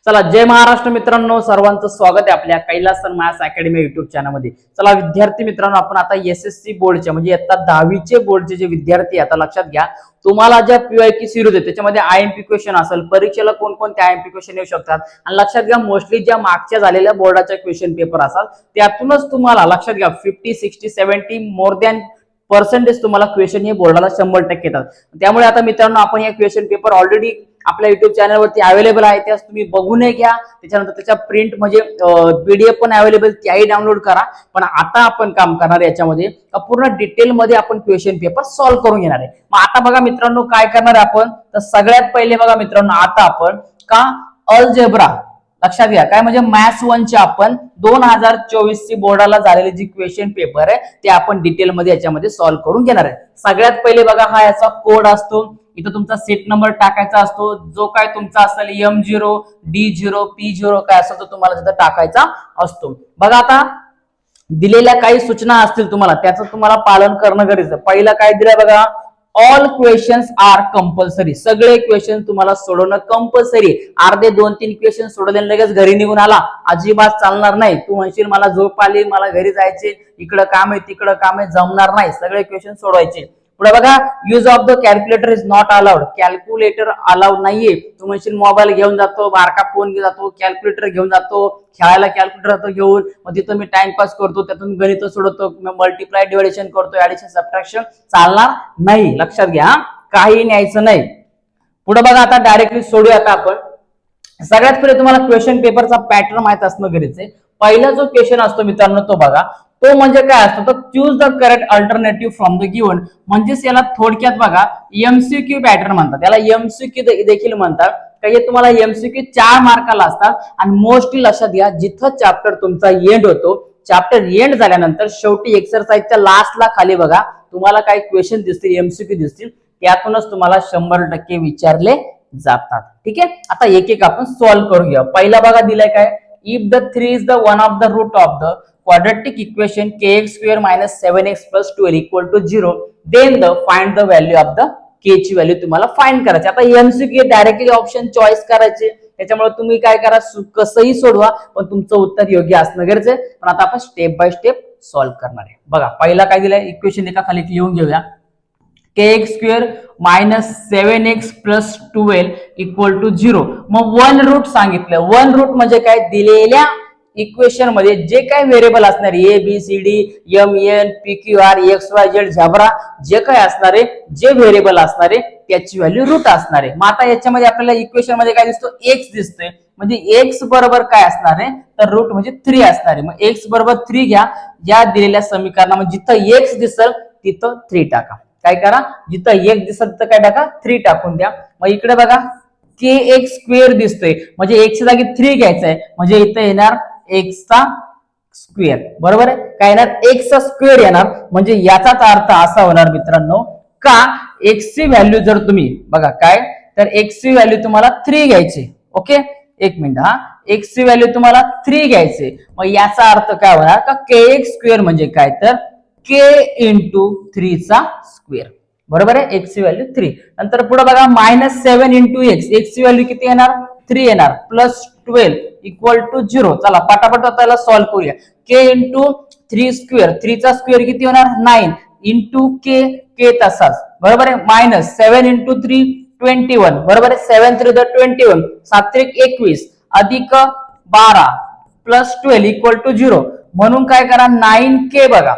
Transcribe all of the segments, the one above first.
चला, जय महाराष्ट्र मित्रांनो, सर्वांचं स्वागत आहे आपल्या कैलास मॅथ्स अकॅडमी युट्यूब चॅनलमध्ये। चला विद्यार्थी मित्रांनो, आपण आता एसएससी बोर्डचे म्हणजे आता 10वीचे बोर्डचे जे विद्यार्थी आता लक्षात घ्या, तुम्हाला ज्या पीवायक्यू सिरीज आहे त्याच्यामध्ये आयएमपी क्वेश्चन असेल, परीक्षेला कोणकोणते आयएमपी क्वेश्चन येऊ शकतात आणि लक्षात घ्या मोस्टली ज्या मागच्या झालेल्या बोर्डाच्या क्वेश्चन पेपर असतात त्यातूनच तुम्हाला लक्षात घ्या 50, 60, 70 मोर दॅन पर्सेंटेज तुम्हाला क्वेश्चन हे बोर्डाला 100% येतात। त्यामुळे आता मित्रांनो, आपण हे क्वेश्चन पेपर ऑलरेडी आपल्या युट्यूब चॅनलवरती अवेलेबल आहे, त्यास तुम्ही बघून घ्या। त्याच्यानंतर त्याच्या प्रिंट म्हणजे पीडीएफ पण अवेलेबल, त्याही डाउनलोड करा। पण आता आपण काम करणार याच्यामध्ये पूर्ण डिटेल मध्ये आपण क्वेश्चन पेपर सॉल्व्ह करून घेणार आहे। मग आता बघा मित्रांनो, काय करणार आपण तर सगळ्यात पहिले बघा मित्रांनो, आता आपण का अल्जेब्रा लक्षात घ्या, काय म्हणजे मॅथ्स 1 चे आपण 2024 ची बोर्डाला झालेले जी क्वेश्चन पेपर आहे ते आपण डिटेल मध्ये याच्यामध्ये सॉल्व्ह करून घेणार आहे। सगळ्यात पहिले बघा, हा याचा कोड असतो, इथं तुमचा सेट नंबर टाकायचा असतो, जो काय तुमचा असेल M0 D0 P0 काय असेल तो तुम्हाला तिथं टाकायचा असतो। बघा आता दिलेल्या काही सूचना असतील तुम्हाला, त्याचं तुम्हाला पालन करणं गरजेचं आहे। पहिला काय दिलंय बघा, ऑल क्वेश्चन्स आर कंपल्सरी, सगळे क्वेश्चन तुम्हाला सोडवणं कंपल्सरी। अर्धे 2-3 क्वेश्चन सोडवले लगेच घरी निघून आला, अजिबात चालणार नाही। तू म्हणशील मला झोप आली, मला घरी जायचे, इकडं काम आहे तिकडं काम आहे, जमणार नाही, सगळे क्वेश्चन सोडवायचे। पुढे बघा, use of the calculator is not allowed, calculator allowed नाहीये। तू म्हणशील मोबाईल घेऊन जातो, बारका फोन घेऊन जातो, कॅल्क्युलेटर घेऊन जातो, खेळायला कॅल्क्युलेटर घेऊन, मग तिथं मी टाइमपास करतो, त्यातून गणित सोडवतो, मल्टिप्लाय डिव्हिजन करतो, ऍडिशन सबट्रॅक्शन चालणार नाही, लक्षात घ्या, काही न्यायचं नाही। पुढे बघा, आता डायरेक्टली सोडूया आता आपण। सगळ्यात पहिले तुम्हाला क्वेश्चन पेपरचा पॅटर्न माहित असणं गरजेचं आहे। पहिला जो क्वेश्चन असतो मित्रांनो तो बघा, तो म्हणजे काय असतो, तर choose the correct alternative from the given, म्हणजेच याला थोडक्यात बघा एमसीक्यू पॅटर्न म्हणतात, याला एमसीक्यू देखील म्हणतात। काही तुम्हाला एमसीक्यू 4 मार्काला असतात आणि मोस्टली लक्षात घ्या, जिथं चॅप्टर तुमचा एंड होतो, चॅप्टर एंड झाल्यानंतर शेवटी एक्सरसाइजच्या लास्टला खाली बघा तुम्हाला काही क्वेश्चन दिसतील, एमसीक्यू दिसतील, त्यातूनच तुम्हाला 100% विचारले जातात। ठीक आहे, आता एक एक आपण सॉल्व्ह करून घेऊ। पहिला बघा दिलाय काय, if the 3 is the one of the root of the quadratic equation kx square minus 7x plus 12 equal to 0, then find the value of the k ची व्हॅल्यू तुम्हाला फाइंड करायची। आता एमसीक्यू डायरेक्टली ऑप्शन चॉईस करायचे, त्याच्यामुळे तुम्ही काय करा, कसंही सोडवा पण तुमचं उत्तर योग्य असणं गरजेचं आहे। पण आता आपण स्टेप बाय स्टेप सॉल्व्ह करणार आहे। बघा पहिला काय दिलाय, इक्वेशन एका खाली लिहून घेऊया, kx square minus 7x plus 12 equal to 0। मग वन रूट सांगितलं, वन रूट म्हणजे काय, दिलेल्या इक्वेशन मध्ये जे काही व्हेरिएबल असणार A B C D M N P Q R X Y Z झबरा, जे काही असणारे जे व्हेरिएबल असणारे त्याची व्हॅल्यू रूट असणार आहे। मग आता याच्यामध्ये आपल्याला इक्वेशन मध्ये काय दिसतो, एक्स दिसतोय, म्हणजे एक्स बरोबर काय असणार आहे, तर रूट म्हणजे 3 असणार आहे। मग एक्स बरोबर 3 घ्या, या दिलेल्या समीकरणामध्ये जिथं एक्स दिसल तिथं 3 टाका। काय करा, जिथं एक दिसल तिथं काय टाका, 3 टाकून द्या। मग इकडे बघा kx स्क्वेअर दिसतोय, म्हणजे x च्या जागी 3 घ्यायचा आहे, म्हणजे इथं येणार x चा स्क्वेअर, बरोबर आहे, काय येणार x चा स्क्वेअर येणार। म्हणजे याचाच अर्थ असा होणार मित्रांनो, का x ची व्हॅल्यू जर तुम्ही बघा काय, तर x ची व्हॅल्यू तुम्हाला 3 घ्यायची। ओके, एक मिनिट, हा x ची व्हॅल्यू तुम्हाला 3 घ्यायची, मग याचा अर्थ काय होणार का kx स्क्वेअर म्हणजे काय, तर k इंटू 3 चा स्क्वेअर, बरोबर आहे, x ची व्हॅल्यू 3। नंतर पुढे बघा -7 इंटू x, x ची व्हॅल्यू किती येणार, 3 येणार, प्लस 12 इक्वल टू 0। चला पटापट त्याला सॉल्व्ह करूया, k इंटू 3 स्क्वेअर, 3 चा स्क्वेअर किती होणार 9 इंटू k, k तसाच, बरोबर आहे, -7 इंटू 3 21, बरोबर आहे, 7 3 21, 7 3 21 अधिक 12 प्लस 12 इक्वल टू 0। म्हणून काय करा, 9k बघा,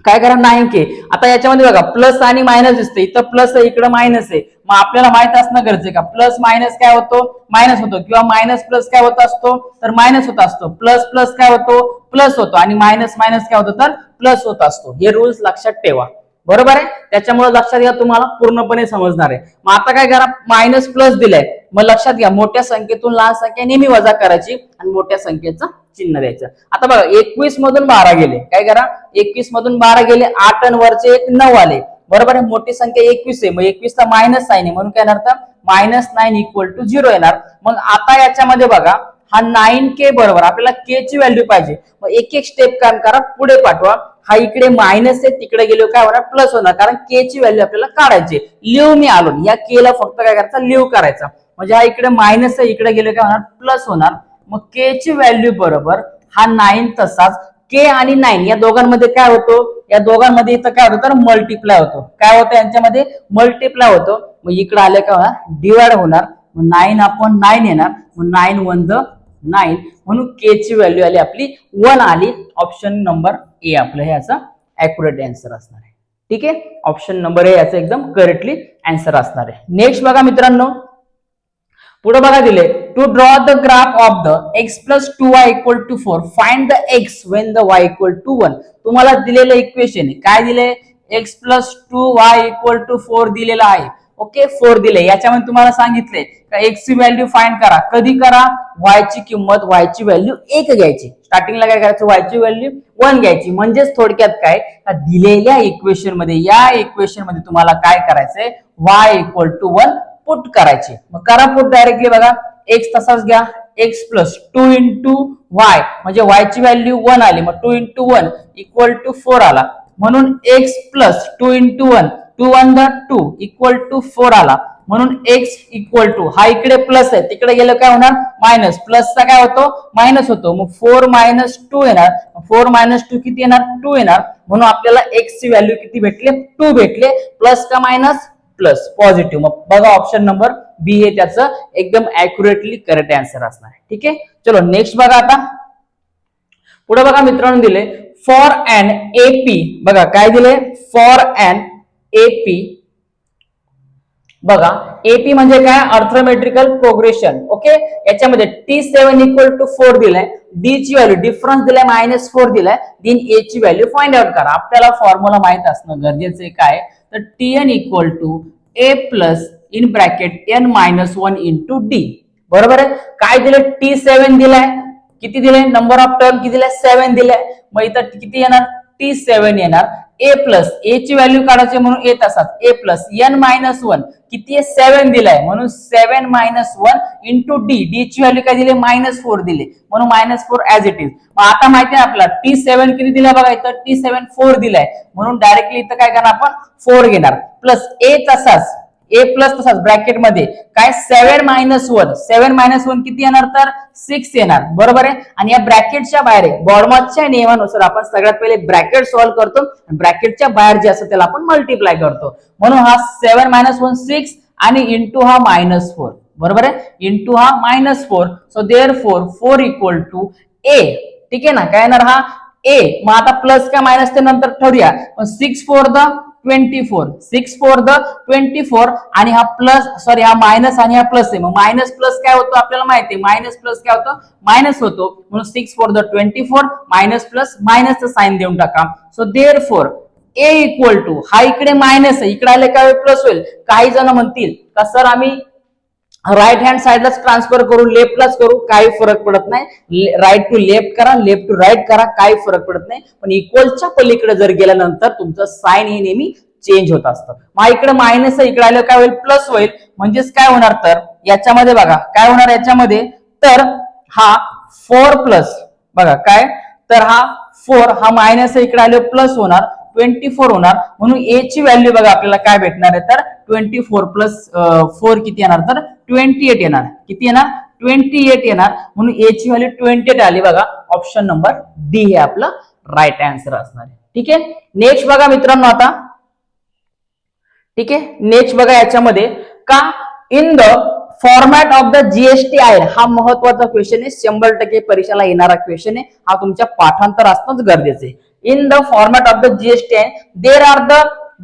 काय करा 9k। आता याच्यामध्ये बघा प्लस आणि मायनस दिसते, इथं प्लस आहे इकडे मायनस आहे, मग आपल्याला माहित असणं गरजेचं आहे का प्लस मायनस काय होतो, मायनस होतो, किंवा मायनस प्लस काय होत असतो, तर मायनस होत असतो, प्लस प्लस काय होतो, प्लस होतो, आणि मायनस मायनस काय होतो, तर प्लस होत असतो। हे रूल्स लक्षात ठेवा, बरोबर आहे, त्याच्यामुळे लक्षात घ्या, तुम्हाला पूर्णपणे समजणार आहे। मग आता काय करा, मायनस प्लस दिलाय, मग लक्षात घ्या मोठ्या संख्येतून लहान संख्या नेहमी वजा करायची आणि मोठ्या संख्येचं चिन्ह द्यायचं। आता बघा 21 मधून 12 गेले, काय करा 21 मधून 12 गेले, 8 आणि वरचे 1 9 आले, बरोबर आहे, मोठी संख्या 21 आहे, मग 21 चा मायनस साइन आहे, म्हणून काय येणार, -9 इक्वल टू 0 येणार। मग आता याच्यामध्ये बघा हा 9k बरोबर आपल्याला k ची व्हॅल्यू पाहिजे, मग एक एक स्टेप काम करा, पुढे पाठवा, हा इकडे मायनस आहे, तिकडे गेलो काय होणार प्लस होणार, कारण k ची व्हॅल्यू आपल्याला काढायची। लिहू मी आलो, या k ला फक्त काय करायचं, लिहू करायचा। म्हणजे हा इकडे मायनस आहे, इकडे गेलं काय होणार प्लस होणार. मग के ची व्हॅल्यू बरोबर हा 9 तसाच के आणि 9 या दोघांमध्ये काय होतो, या दोघांमध्ये इथं काय होतं तर मल्टिप्लाय होतो. काय होतं यांच्यामध्ये मल्टिप्लाय होतो. मग इकडे आले काय होणार डिवाइड होणार. मग 9/9 येणार. मग 9 1 द 9 म्हणून के ची व्हॅल्यू आली आपली 1 आली. ऑप्शन नंबर ए आपलं हे याचा ॲक्युरेट आन्सर असणार आहे. ठीक आहे, ऑप्शन नंबर ए याचा एकदम करेक्टली आन्सर असणार आहे. नेक्स्ट बघा मित्रांनो, पुढे बघा दिले to draw the graph of the x plus 2y equal to 4 find the x when the y equal to 1. तुम्हाला दिलेलं इक्वेशन आहे काय दिले x plus 2y equal to 4 दिलेला आहे. ओके 4 दिले. याच्यामध्ये तुम्हाला सांगितले का x ची व्हॅल्यू फाइंड करा. कधी करा y ची किंमत y ची व्हॅल्यू 1 घ्यायची. स्टार्टिंगला काय करायचं y ची व्हॅल्यू 1 घ्यायची. म्हणजेच थोडक्यात काय दिलेल्या इक्वेशन मध्ये या इक्वेशन मध्ये तुम्हाला काय करायचंय y इक्वल टू 1 पुट करायचे. मग करा पुट डायरेक्टली. बघा x तसाच घ्या x प्लस 2 इंटू y म्हणजे y ची व्हॅल्यू 1 आली. मग 2 इंटू 1 इक्वल टू 4 आला. म्हणून x plus 2 into 1 2 1 the 2 equal to 4 आला. म्हणून x इक्वल टू हा इकडे प्लस आहे तिकडे गेलं काय होणार मायनस. प्लसचा काय होतो मायनस होतो. मग 4 मायनस 2 येणार. 4 मायनस 2 किती येणार 2 येणार. म्हणून आपल्याला x ची व्हॅल्यू किती भेटले 2 भेटले. प्लस का मायनस प्लस पॉझिटिव्ह. मग बघा ऑप्शन नंबर बी हे त्याचं एकदम ॲक्युरेटली करेक्ट आन्सर असणार आहे. ठीक आहे, चलो नेक्स्ट बघा. आता पुढे बघा मित्रांनो दिले फॉर अन एपी. बघा काय दिले फॉर अन एपी. बघा एपी म्हणजे काय अर्थमेट्रिकल प्रोग्रेशन. ओके याच्यामध्ये t7 इक्वल टू 4 दिलाय. डी ची व्हॅल्यू डिफरन्स दिलाय -4 दिलाय. देन ए ची व्हॅल्यू फाइंड आउट करा. आपल्याला फॉर्म्युला माहित असणं गरजेचं आहे. काय तर tn equal to a plus in bracket n minus 1 into d. बरोबर आहे. काय दिले t7 दिलाय. किती दिले नंबर ऑफ टर्म किती दिलाय 7 दिलाय. मग इथं किती येणार t7 येणार. a प्लस a ची व्हॅल्यू काढायची म्हणून a तसाच a प्लस n मायनस 1 किती आहे 7 दिलाय. म्हणून 7 मायनस 1 इंटू डी. डी ची व्हॅल्यू काय दिली -4 दिली म्हणून -4 ऍज इट इज. मग आता माहिती आहे आपला t7 किती दिलाय बघा इथं t7 4 दिलाय. म्हणून डायरेक्टली इथं काय करणार आपण 4 घेणार प्लस a तसाच a प्लस तसाच ब्रॅकेट मध्ये काय 7 मायनस 1 7 मायनस 1 किती येणार तर 6 येणार. बरोबर आहे. आणि या ब्रॅकेटच्या बाहेर बॉर्डमॅनच्या नियमानुसार आपण सगळ्यात पहिले ब्रॅकेट सॉल्व्ह करतो. ब्रॅकेटच्या बाहेर जे असतं त्याला आपण मल्टिप्लाय करतो. म्हणून हा 7 मायनस 1 6 आणि इंटू हा -4. बरोबर आहे. इंटू हा -4. So therefore 4 equal to a. ठीक आहे ना. काय येणार हा a. मग आता प्लस का मायनस ते नंतर ठरवूया. 6 4 द 24 6 4 द 24 आणि हा प्लस सॉरी हा मायनस आणि हा प्लस आहे. मग मायनस प्लस काय होतो आपल्याला माहिती आहे. मायनस प्लस काय होतं मायनस होतो. म्हणून 6 4 द 24 मायनस प्लस मायनसचं साइन देऊन टाका. So therefore a equal to हा इकडे मायनस आहे इकडे आले काय प्लस होईल. काही जण म्हणतील का सर आम्ही राईट हँड साइडलाच ट्रान्सफर करू लेफ्टलाच करू काही फरक पडत नाही. राईट टू लेफ्ट करा लेफ्ट टू राईट करा काही फरक पडत नाही. पण इक्वलच्या पलीकडे जर गेल्यानंतर तुमचं साइन हे नेहमी चेंज होत असतं. मग इकडे मायनस आहे इकडे आलं काय होईल प्लस होईल. म्हणजेच काय होणार तर याच्यामध्ये बघा काय होणार याच्यामध्ये तर हा 4 प्लस बघा काय तर हा 4 हा मायनस आहे इकडे आलं प्लस होणार 24 होणार. म्हणून a ची व्हॅल्यू बघा आपल्याला काय भेटणार आहे तर 24 प्लस 4 किती येणार तर 28 येणार. किती येणार 28 येणार. म्हणून a ची व्हॅल्यू 28 आली. बघा ऑप्शन नंबर डी हे आपलं राईट आन्सर असणार आहे. ठीक आहे. नेक्स्ट बघा मित्रांनो आता ठीक आहे नेक्स्ट बघा याच्यामध्ये का in the format of the GSTIN हा महत्वाचा क्वेश्चन आहे. 100% परीक्षेला येणारा क्वेश्चन आहे. हा तुमच्या पाठांतर असणंच गरजेचं आहे. In the format of the GSTIN there are the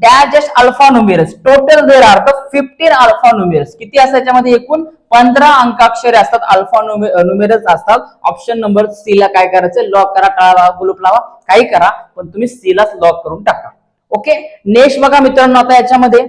dash dash alpha numerals total there are the 15 alpha numerals. किती असतात याच्यामध्ये एकूण 15 अंकाक्षरे असतात अल्फा न्यूमेरल्स असतात. ऑप्शन नंबर सी ला काय करायचं लॉक करा टाळा ग्रुप लावा काही करा पण तुम्ही सी लाच लॉक करून टाका. ओके नेक्स्ट बघा मित्रांनो आता याच्यामध्ये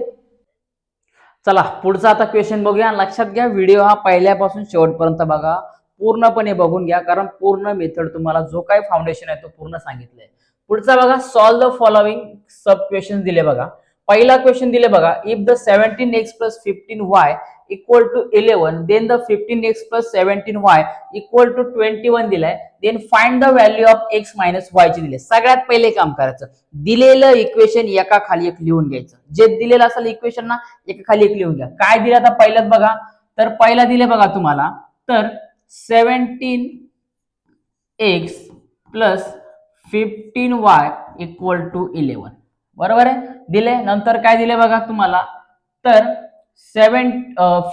चला पुढचा आता क्वेश्चन बघूया. लक्षात घ्या व्हिडिओ हा पहिल्यापासून शेवटपर्यंत बघा पूर्णपणे बघून घ्या कारण पूर्ण मेथड तुम्हाला जो काही फाउंडेशन आहे तो पूर्ण सांगितलंय. पुढचा बघा solve the following sub question दिले बघा. पहिला क्वेश्चन दिले बघा if the 17x plus 15y equal to 11 then the 15x plus 17y equal to 21 दिलाय. Then find the value of x minus y ची दिले. सगळ्यात पहिले काम करायचं दिलेलं इक्वेशन एका खाली एक लिहून घ्यायचं. जे दिलेलं असेल इक्वेशन ना एका खाली एक लिहून घ्या. काय दिलं आता पहिल्याच बघा तर पहिला दिले बघा तुम्हाला, तर 17x plus 15y equal to 11, बरोबर आहे. दिले. नंतर काय दिले बघा तुम्हाला, तर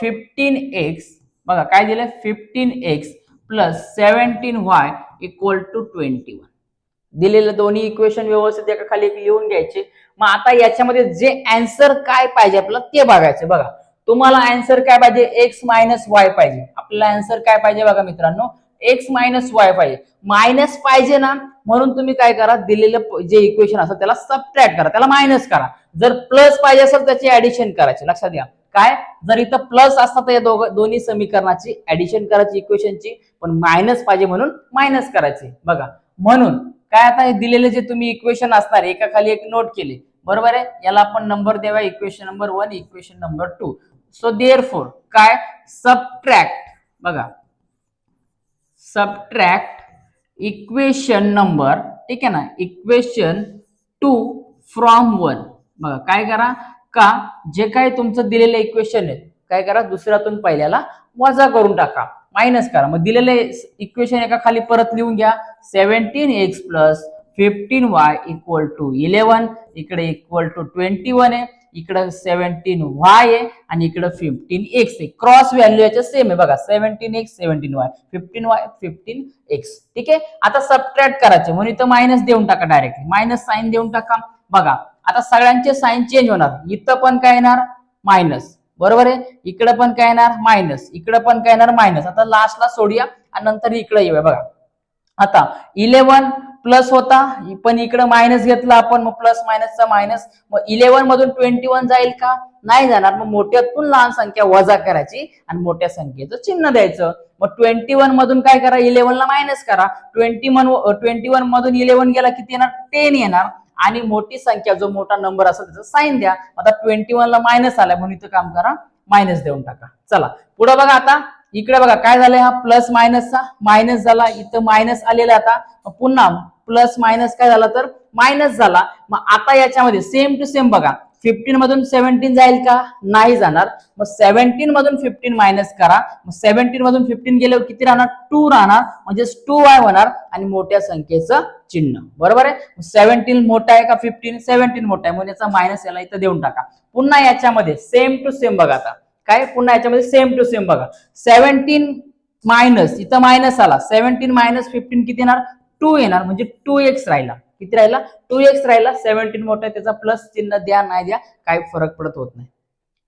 15x बघा काय दिले, 15x plus 17y equal to 21. दिलेलं दोन्ही इक्वेशन व्यवस्थित एका खाली लिहून घ्यायचे. मग आता याच्यामध्ये जे आन्सर काय पाहिजे आपल्याला ते बघायचे. बघा तुम्हाला आन्सर काय पाहिजे, एक्स मायनस वाय पाहिजे. आपल्याला आन्सर काय पाहिजे बघा मित्रांनो, एक्स मायनस वाय पाहिजे. मायनस पाहिजे ना, म्हणून तुम्ही काय करा, दिलेलं जे इक्वेशन असतं त्याला सबट्रॅक्ट करा, त्याला मायनस करा. जर प्लस पाहिजे असेल त्याची ऍडिशन करायची. लक्षात घ्या काय, जर इथं प्लस असतात तर या दोन्ही समीकरणाची ऍडिशन करायची इक्वेशनची, पण मायनस पाहिजे म्हणून मायनस करायची. बघा म्हणून काय, आता हे दिलेले जे तुम्ही इक्वेशन असणार एका खाली एक नोट केले, बरोबर आहे. याला आपण नंबर देऊया, equation number 1, equation number 2. So therefore काय, सबट्रॅक्ट, बघा सबट्रॅक्ट इक्वेशन नंबर, ठीक आहे ना, इक्वेशन 2 फ्रॉम 1. बघा काय करा, का जे काय तुमचं दिलेलं इक्वेशन आहे काय करा, दुसऱ्यातून पहिल्याला वजा करून टाका, मायनस करा. मग दिलेले इक्वेशन एका खाली परत लिहून घ्या, 17x plus 15y equal to 11. इकडे इक्वल टू 21 आहे, इकडे 17y आहे आणि इकडे 15x आहे. क्रॉस व्हॅल्यू याच्या सेम आहे. बघा 17x 17y 15y 15x. ठीक आहे. आता सबट्रॅक्ट करायचे म्हणून इथं मायनस देऊन टाका, डायरेक्टली मायनस साइन देऊन टाका. बघा आता सगळ्यांचे साइन चेंज होणार. इथं पण काय येणार, मायनस, बरोबर आहे. इकडे पण काय येणार, मायनस. इकडे पण काय येणार, मायनस. आता लास्टला सोडूया आणि नंतर इकडे येऊया. बघा आता 11 प्लस होता, पण इकडे मायनस घेतला आपण, मग प्लस मायनसचा मायनस. मग 11 मधून 21 जाईल का, नाही जाणार. मग मोठ्यातून लहान संख्या वजा करायची आणि मोठ्या संख्येचं चिन्ह द्यायचं. मग 21 मधून काय करा, 11 ला मायनस करा. 21 मधून 11 गेला किती येणार, 10 येणार. आणि मोठी संख्या जो मोठा नंबर असेल त्याचा साइन द्या. आता 21 ला मायनस आलाय म्हणून इथं काम करा, मायनस देऊन टाका. चला पुढे बघा, आता इकडे बघा काय झालंय, हा प्लस मायनसचा मायनस झाला, इथं मायनस आलेला. आता पुन्हा प्लस मायनस काय झाला, तर मायनस झाला. मग आता याच्यामध्ये सेम टू सेम बघा, 15 मधून 17 जाईल का, नाही जाणार. मग 17 मधून 15 मायनस करा. मग 17 मधून 15 गेल्यावर किती राहणार, 2 राहणार, म्हणजे 2y होणार आणि मोठ्या संख्येचं चिन्ह, बरोबर आहे. 17 मोठा आहे का 15, 17 मोठा आहे म्हणून याचा मायनस याला इथं देऊन टाका. पुन्हा याच्यामध्ये सेम टू सेम बघा, आता काय, पुन्हा याच्यामध्ये सेम टू सेम बघा, 17 मायनस, इथं मायनस आला, 17 मायनस 15 किती येणार, 2 येणार, म्हणजे 2x राहिला. किती राहिला, 2x राहिला. 17 मोठा आहे त्याचा प्लस चिन्ह द्या, नाही द्या, काही फरक पडत होत नाही.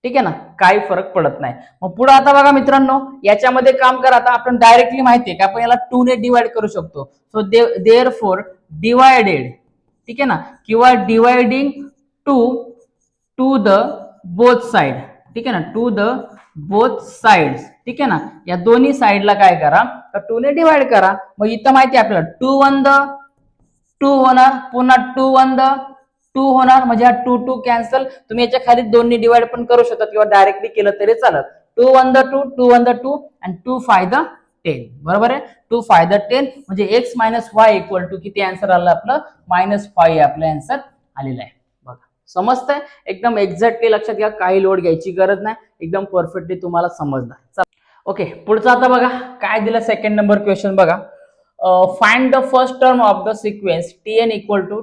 ठीक आहे ना, काही फरक पडत नाही. मग पुढे आता बघा मित्रांनो, याच्यामध्ये काम करा. आता आपण डायरेक्टली माहितीये का, आपण याला 2 ने डिवाइड करू शकतो. सो देअरफॉर डिवायडेड, ठीक आहे ना, किंवा dividing to the both side, ठीक आहे ना, टू द बोथ साइड्स. ठीक आहे ना, या दोन्ही साइडला काय करा, तर 2 ने डिवाइड करा. मग इथं माहिती आहे आपल्याला 2 1 2 होणार, पुन्हा 2 1 2 होणार, म्हणजे हा 2 2 कॅन्सल. तुम्ही याच्या खाली 2 ने डिवाइड पण करू शकता किंवा डायरेक्टली केलं तरी चालत. 2 1 2 2 1 2 आणि 2 5 10, बरोबर आहे. 2 5 10 म्हणजे x minus Y equal to किती आन्सर आलं आपलं, -5 आपलं आन्सर आलेलं आहे. बघा समजतंय, एकदम एक्झॅक्टली लक्षात घ्या, काही लोड घ्यायची गरज नाही, एकदम परफेक्टली तुम्हाला समजणार. ओके, पुढचं आता बघा काय दिलं, सेकंड नंबर क्वेश्चन बघा. Find the first term of the sequence tn equal to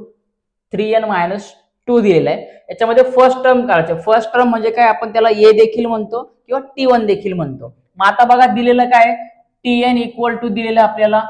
3n minus 2 दिलेलं आहे. याच्यामध्ये फर्स्ट टर्म काढायचं. फर्स्ट टर्म म्हणजे काय, आपण त्याला a देखील म्हणतो किंवा t1 देखील म्हणतो. मग आता बघा दिलेलं काय, tn इक्वल टू दिलेलं आपल्याला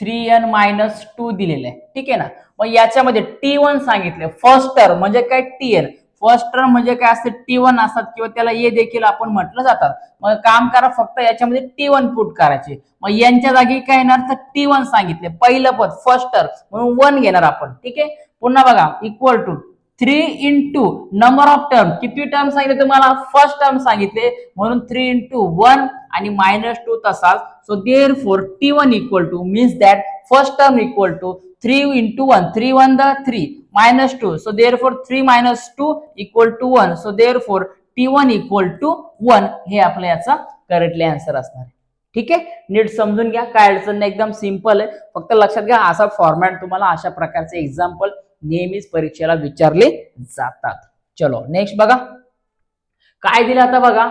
3n मायनस 2 दिलेलं आहे. ठीक आहे ना. मग याच्यामध्ये t1 सांगितले. फर्स्ट टर्म म्हणजे काय, tn. फर्स्ट टर्म म्हणजे काय असते, t1 असतात किंवा त्याला a देखील आपण म्हटलं जातात. मग काम करा, फक्त याच्यामध्ये t1 पुट करायचे. मग यांच्या जागी काय येणार, तर t1 सांगितले, पहिलं पद फर्स्ट टर्म म्हणून 1 घेणार आपण. ठीक आहे. पुन्हा बघा equal to 3 into number of term, किती टर्म सांगितले तुम्हाला, फर्स्ट टर्म सांगितले म्हणून 3 इंटू 1 आणि -2 तसाच. So therefore t1 equal to means that first term equal to 3 into 1, 3 1 3 -2. So therefore 3 - 2 equal to 1. So therefore t1 equal to 1 हे आपल्या याचा करेक्टली आन्सर असणार आहे. ठीक आहे, नीट समजून घ्या, काय अडचण नाही, एकदम सिंपल आहे. फक्त लक्षात घ्या, असा फॉर्मॅट तुम्हाला अशा प्रकारचे एक्झाम्पल नेहमीच परीक्षेला विचारले जातात. चलो नेक्स्ट बघा काय दिलं आता बघा,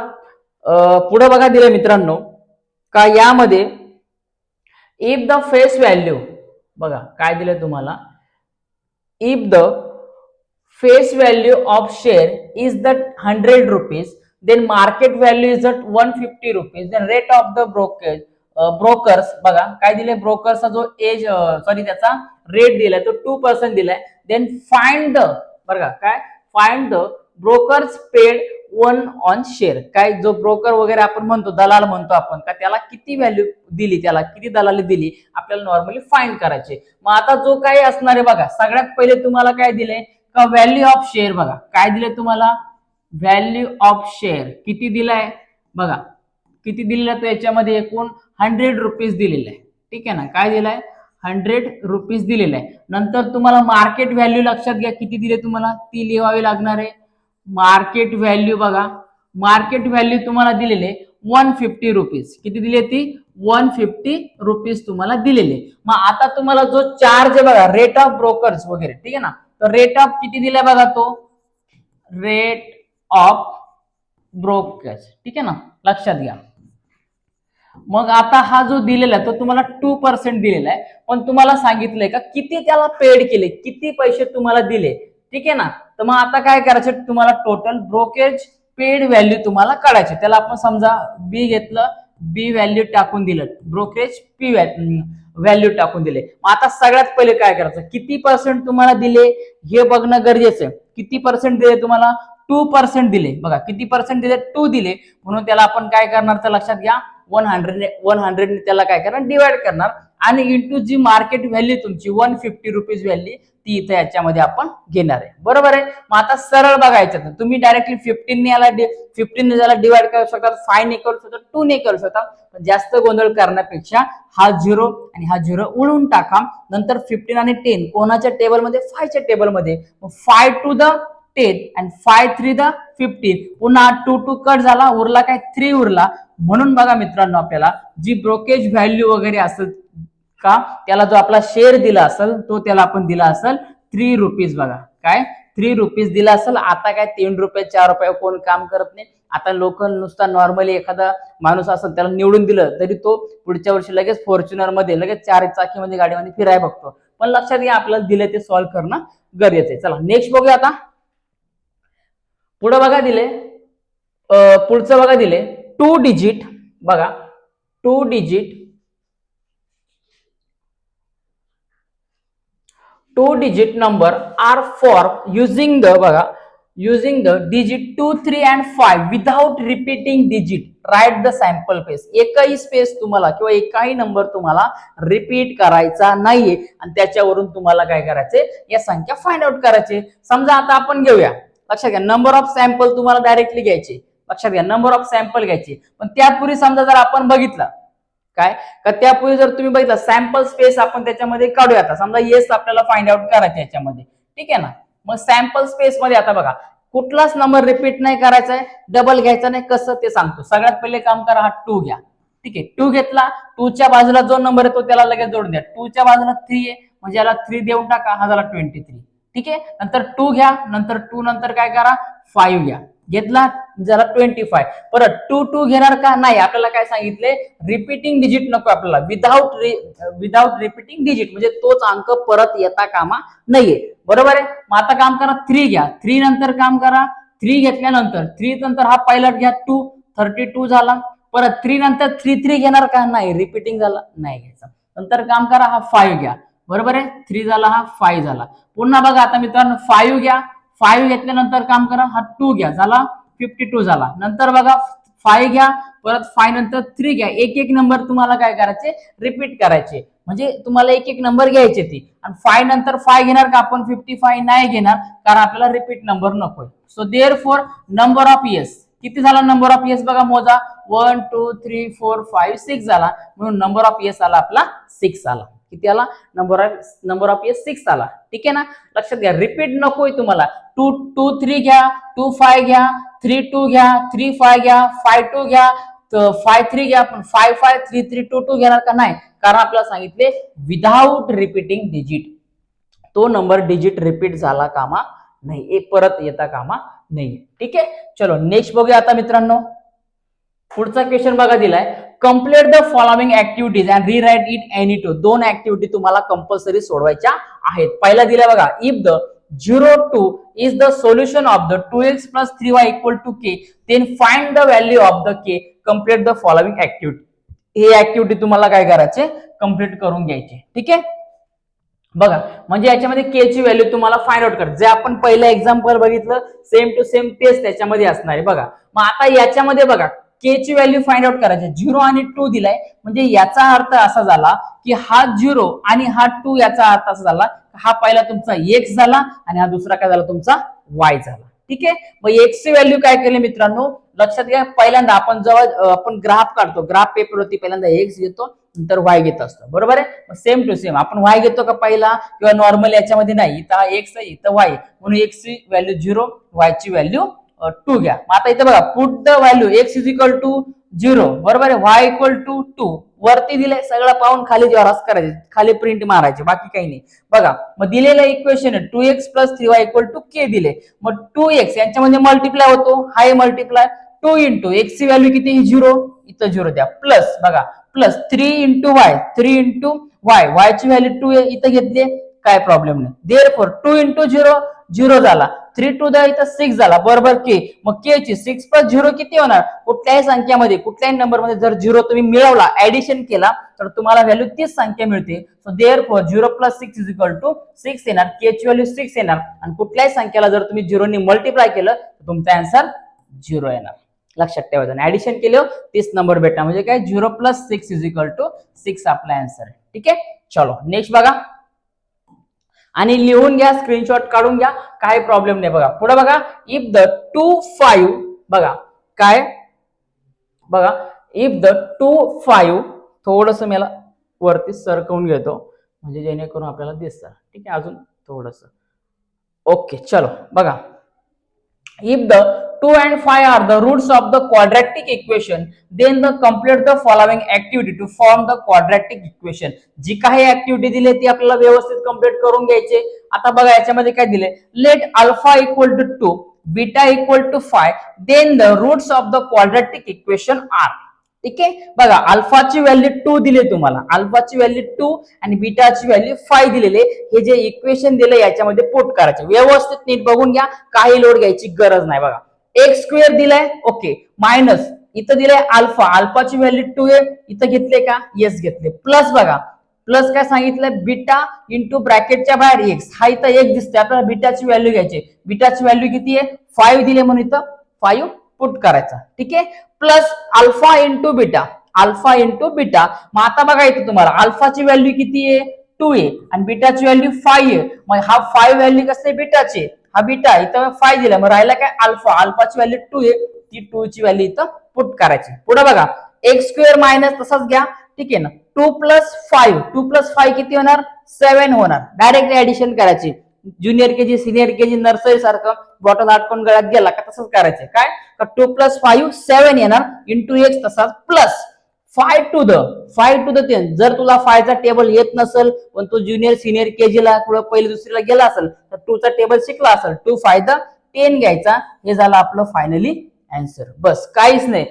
पुढे बघा दिले मित्रांनो का यामध्ये इफ द फेस व्हॅल्यू बघा काय दिले तुम्हाला, if the face value of share is the 100 rupees then market value is the 150 rupees then rate of the brokers बघा काय दिले, ब्रोकरचा जो एज सॉरी त्याचा रेट दिलाय तो 2% दिलाय. देन फाइंड द बघा काय, find the brokers paid one on share, काय जो ब्रोकर वगैरे आपण म्हणतो, दलाल म्हणतो आपण, का त्याला किती व्हॅल्यू दिली, त्याला किती दलाली दिली आपल्याला नॉर्मली फाइंड करायचे. मग आता जो काही असणार आहे बघा, सगळ्यात पहिले तुम्हाला काय दिले का व्हॅल्यू ऑफ शेअर, बघा काय दिले तुम्हाला, व्हॅल्यू ऑफ शेअर किती दिलाय बघा, किती दिलेला तो याच्यामध्ये एकूण 100 रुपीज दिलेला आहे. ठीक आहे ना, काय दिलाय 100 रुपीज दिलेला आहे. नंतर तुम्हाला मार्केट व्हॅल्यू लक्षात घ्या किती दिले तुम्हाला, ती लिहावी लागणार आहे. मार्केट व्हॅल्यू बघा, मार्केट व्हॅल्यू तुम्हाला दिलेले 150 रुपीज, किती दिले ती 150 रुपीज तुम्हाला दिलेले. मग आता तुम्हाला जो चार्ज आहे बघा, रेट ऑफ ब्रोकर्स वगैरे, ठीक आहे ना, तर रेट ऑफ किती दिलाय बघा, तो रेट ऑफ ब्रोकर्स, ठीक आहे ना, लक्षात घ्या. मग आता हा जो दिलेला आहे तो तुम्हाला 2% दिलेला आहे, पण तुम्हाला सांगितलंय का किती त्याला पेड केले, किती पैसे तुम्हाला दिले. ठीक आहे ना, तर मग आता काय करायचं, तुम्हाला टोटल ब्रोकरेज पेड व्हॅल्यू तुम्हाला काढायचे. त्याला आपण समजा बी घेतलं, बी व्हॅल्यू टाकून दिलं, ब्रोकरेज पी व्हॅल्यू टाकून दिले. मग आता सगळ्यात पहिले काय करायचं, किती पर्सेंट तुम्हाला दिले हे बघणं गरजेचं आहे. किती पर्सेंट दिले तुम्हाला, 2% दिले बघा, किती पर्सेंट दिले 2 दिले, म्हणून त्याला आपण काय करणार तर लक्षात घ्या, 100 त्याला काय करणार डिवाइड करणार आणि इंटू जी मार्केट व्हॅल्यू तुमची 150 रुपीज व्हॅल्यू ती इथे याच्यामध्ये आपण घेणार आहे. बरोबर आहे. मग आता सरळ बघायचं, तुम्ही डायरेक्टली 15 ने याला डिवाइड करू शकता, 5 ने करू शकता, 2 ने करू शकता. जास्त गोंधळ करण्यापेक्षा हा 0 आणि हा 0 उडवून टाका. नंतर 15 आणि 10 कोणाच्या टेबलमध्ये, 5 च्या टेबलमध्ये, 5 to the 10 and 5 3 the 15, पुन्हा 2 2 कट झाला, उरला काय 3 उरला. म्हणून बघा मित्रांनो, आपल्याला जी ब्रोकेज व्हॅल्यू वगैरे असेल का, त्याला जो आपला शेअर दिला असेल तो त्याला आपण दिला असेल 3 रुपीज बघा, काय 3 रुपीज दिला असेल. आता काय 3 रुपये 4 रुपये कोण काम करत नाही. आता लोक नुसता नॉर्मली एखादा माणूस असेल त्याला निवडून दिलं तरी तो पुढच्या वर्षी लगेच फॉर्च्युनर मध्ये, लगेच 4 चाकीमध्ये गाडीमध्ये फिराय बघतो. पण लक्षात घ्या आपल्याला दिले ते सॉल्व्ह करणं गरजेचं आहे. चला नेक्स्ट बघूया. आता पुढे बघा दिले, पुढचं बघा दिले 2 डिजिट बघा, 2 digit number are for using the बघा, using the digit 2 3 and 5 without repeating digit write the sample space. एकही स्पेस तुम्हाला किंवा एकही नंबर तुम्हाला रिपीट करायचा नाहीये आणि त्याच्यावरून तुम्हाला काय करायचे, या संख्या फाइंड आउट करायचे. समजा आता आपण घेऊया, लक्षात घ्या नंबर ऑफ सॅम्पल तुम्हाला डायरेक्टली घ्यायचे, लक्षात घ्या नंबर ऑफ सॅम्पल घ्यायचे. पण त्यापूर्वी समजा जर आपण बघितलं काय का, त्यापूर्वी जर तुम्ही बघितलं सॅम्पल स्पेस आपण त्याच्यामध्ये काढूया. आता समजा येस आपल्याला फाइंड आउट करायचं याच्यामध्ये, ठीक आहे ना. मग सॅम्पल स्पेस मध्ये आता बघा कुठलाच नंबर रिपीट नाही करायचा आहे, डबल घ्यायचा नाही. कसं ते सांगतो. सगळ्यात पहिले काम करा, हा 2 घ्या, ठीक आहे. 2 घेतला, 2 च्या बाजूला जो नंबर आहे तो त्याला लगेच जोडून द्या. 2 च्या बाजूला 3 आहे म्हणजे याला 3 देऊन टाका, हा झाला 23, ठीक आहे. नंतर 2 घ्या, नंतर 2 नंतर काय करा 5 घ्या, घेतला जरा 25. परत 2 2 घेणार का नाही, आपल्याला काय सांगितले रिपीटिंग डिजिट नको आपल्याला, विदाउट रिपीटिंग डिजिट म्हणजे तोच अंक परत येता कामा नाहीये. बरोबर आहे. मग आता काम करा 3 घ्या, 3 नंतर काम करा 3 घेतल्यानंतर 3 नंतर हा पायलट घ्या 2, 32 झाला. परत 3 नंतर 3 3 घेणार का नाही, रिपीटिंग झाला नाही घ्यायचा. नंतर काम करा हा 5 घ्या, बरोबर आहे. 3 झाला, हा 5 झाला. पुन्हा बघा आता मित्रांनो 5 घ्या, 5 घेतल्यानंतर काम करा हा 2 घ्या, झाला 52 झाला. नंतर बघा 5 घ्या, परत 5 नंतर 3 घ्या. एक एक नंबर तुम्हाला काय करायचे रिपीट करायचे, म्हणजे तुम्हाला एक एक नंबर घ्यायचे ती. आणि 5 नंतर 5 घेणार का आपण 55 नाही घेणार, कारण आपल्याला रिपीट नंबर नकोय. So therefore number of yes किती झाला, नंबर ऑफ येस बघा मोजा 1 2 3 4 5 6 झाला. म्हणून नंबर ऑफ येस आला आपला 6 आला. किती आला, नंबर ऑफ येस 6 आला. ठीक आहे ना, लक्षात घ्या रिपीट नकोय तुम्हाला. 2 2 3 घ्या, 2 5 घ्या, 3 2 घ्या, 3 5 घ्या, 5 2 घ्या, 5 3 घ्या, पण 5 5 3 3 2 2 घेणार का नाही, कारण आपल्याला सांगितले विदाउट रिपीटिंग डिजिट, तो नंबर डिजिट रिपीट झाला कामा नाही, एक परत येता कामा नाही. ठीक आहे. चलो नेक्स्ट बघूया आता मित्रांनो. पुढचा क्वेश्चन बघा दिलाय, complete the following activities and rewrite it any two. दोन ऍक्टिव्हिटी तुम्हाला कंपल्सरी सोडवायच्या आहेत. पहिला दिला बघा, if the 02 is the solution of the 2x plus 3y equal to k, then find the value of the k. Complete the following activity. हे activity तुम्हाला काय करायचे, कम्प्लीट करून घ्यायचे. ठीक आहे, बघा म्हणजे याच्यामध्ये के ची व्हॅल्यू तुम्हाला फाइंड आउट कर. जे आपण पहिलं एक्झाम्पल बघितलं सेम टू सेम तेच त्याच्यामध्ये असणार आहे. बघा मग आता याच्यामध्ये बघा के ची व्हॅल्यू फाइंड आउट करायची. 0 आणि 2 दिलाय म्हणजे याचा अर्थ असा झाला की हा 0 आणि हा 2, याचा अर्थ असा झाला हा पहिला तुमचा x झाला आणि हा दुसरा काय झाला तुमचा y झाला. ठीक आहे, मग x ची व्हॅल्यू काय केली मित्रांनो, लक्षात घ्या. पहिल्यांदा आपण जेव्हा आपण ग्राफ काढतो, ग्राफ पेपरवरती पहिल्यांदा x घेतो नंतर y घेत असतो, बरोबर आहे. सेम टू सेम आपण y घेतो का पहिला, किंवा नॉर्मल याच्यामध्ये नाही, इथं हा x आहे इथं y, म्हणून x ची व्हॅल्यू 0, y ची व्हॅल्यू 2 घ्या. मग आता इथे बघा put the value x is equal to 0, बरोबर आहे, y इक्वल टू 2. वरती दिले सगळं पाहून खाली जोरास करायचे, खाली प्रिंट मारायचे, बाकी काही नाही. बघा मग दिलेलं इक्वेशन आहे 2x plus 3y equal to k दिले. मग 2x यांच्यामध्ये मल्टिप्लाय होतो, हाय मल्टिप्लाय 2 इंटू x ची व्हॅल्यू किती 0, इथं 0 द्या, प्लस बघा plus 3 into y, 3 into y, y ची व्हॅल्यू 2 आहे इथं घेतली, काय प्रॉब्लेम नाही. देअरफॉर 2 इंटू 0 0 झाला, 3 टू द इथं 6 झाला, बरोबर के. मग के ची 6 प्लस 0 किती होणार, कुठल्याही संख्यामध्ये कुठल्याही नंबर मध्ये जर 0 तुम्ही मिळवला, ऍडिशन केला तर तुम्हाला व्हॅल्यू तीच संख्या मिळते. So therefore 0 plus 6 is equal to 6 येणार, के ची व्हॅल्यू 6 येणार, आणि कुठल्याही संख्याला जर तुम्ही 0 ने मल्टिप्लाय केलं तर तुमचा आन्सर 0 येणार. लक्षात ठेवायचं, ऍडिशन केलं 30 नंबर भेटणार, म्हणजे काय 0 प्लस 6 इज इक्वल टू 6 आपला आन्सर आहे. ठीक आहे, चलो नेक्स्ट बघा आणि लिहून घ्या, स्क्रीनशॉट काढून घ्या, काही प्रॉब्लेम नाही. बघा पुढे बघा, इफ द 2 5, बघा काय बघा, इफ द 2 5, थोडस मला वरती सरकवून घेतो म्हणजे जेणेकरून आपल्याला दिसतं. ठीक आहे, अजून थोडस ओके. चलो बघा, if the 2 and 5 are the roots of the quadratic equation, then the complete the following activity to form the quadratic equation. जी काही ऍक्टिव्हिटी दिली ती आपल्याला व्यवस्थित कंप्लीट करून घ्यायचे. आता बघा याच्यामध्ये काय दिले, let alpha equal to 2, beta equal to 5, then the roots of the quadratic equation are. ठीक आहे, बघा अल्फाची व्हॅल्यू 2 दिले तुम्हाला, अल्फाची व्हॅल्यू 2 आणि बीटाची व्हॅल्यू 5 दिलेले. हे जे इक्वेशन दिले याच्यामध्ये पुट करायचे, व्यवस्थित नीट बघून घ्या, काही लोड घ्यायची गरज नाही. बघा एक्स स्क्वेअर दिलाय, ओके, मायनस इथं दिलाय अल्फा, अल्फाची व्हॅल्यू 2 आहे, इथं घेतले का, येस घेतले, प्लस बघा प्लस काय सांगितलंय, बीटा इंटू ब्रॅकेटच्या बाहेर एक्स, हा इथं एक दिसते, आपल्याला बीटाची व्हॅल्यू घ्यायची. बीटाची व्हॅल्यू किती आहे 5 दिले, म्हणून इथं 5 पुट करायचा. ठीक आहे, plus alpha into beta, alpha into beta. मग आता बघा इथं तुम्हाला अल्फाची व्हॅल्यू किती आहे 2 आहे आणि बीटाची व्हॅल्यू 5 आहे. मग हा 5 व्हॅल्यू कसली बीटाची, हा बीटा, इथं 5 दिला, मग राहिला काय अल्फा, अल्फाची व्हॅल्यू 2 आहे, ती 2 ची व्हॅल्यू इथं पुट करायची. पुढे बघा एक्स स्क्वेअर मायनस तसाच घ्या. ठीक आहे ना, 2 प्लस 5, 2 प्लस 5 किती होणार 7 होणार. डायरेक्ट ऍडिशन करायची, junior KG senior KG nursery सारखं बॉटल आटकून गळ्यात गेला का तसंच करायचं. काय 2 प्लस 5 7 येणार, इंटू एक्स तसाच, प्लस 5 टू द 10. जर तुला 5 चा टेबल येत नसेल पण तू ज्युनियर सिनियर केजी ला पुढे पहिली दुसरीला गेला असेल तर 2 चा टेबल शिकला असेल, 2 5 10 घ्यायचा. हे झालं आपलं फायनली आन्सर. बस काहीच नाही,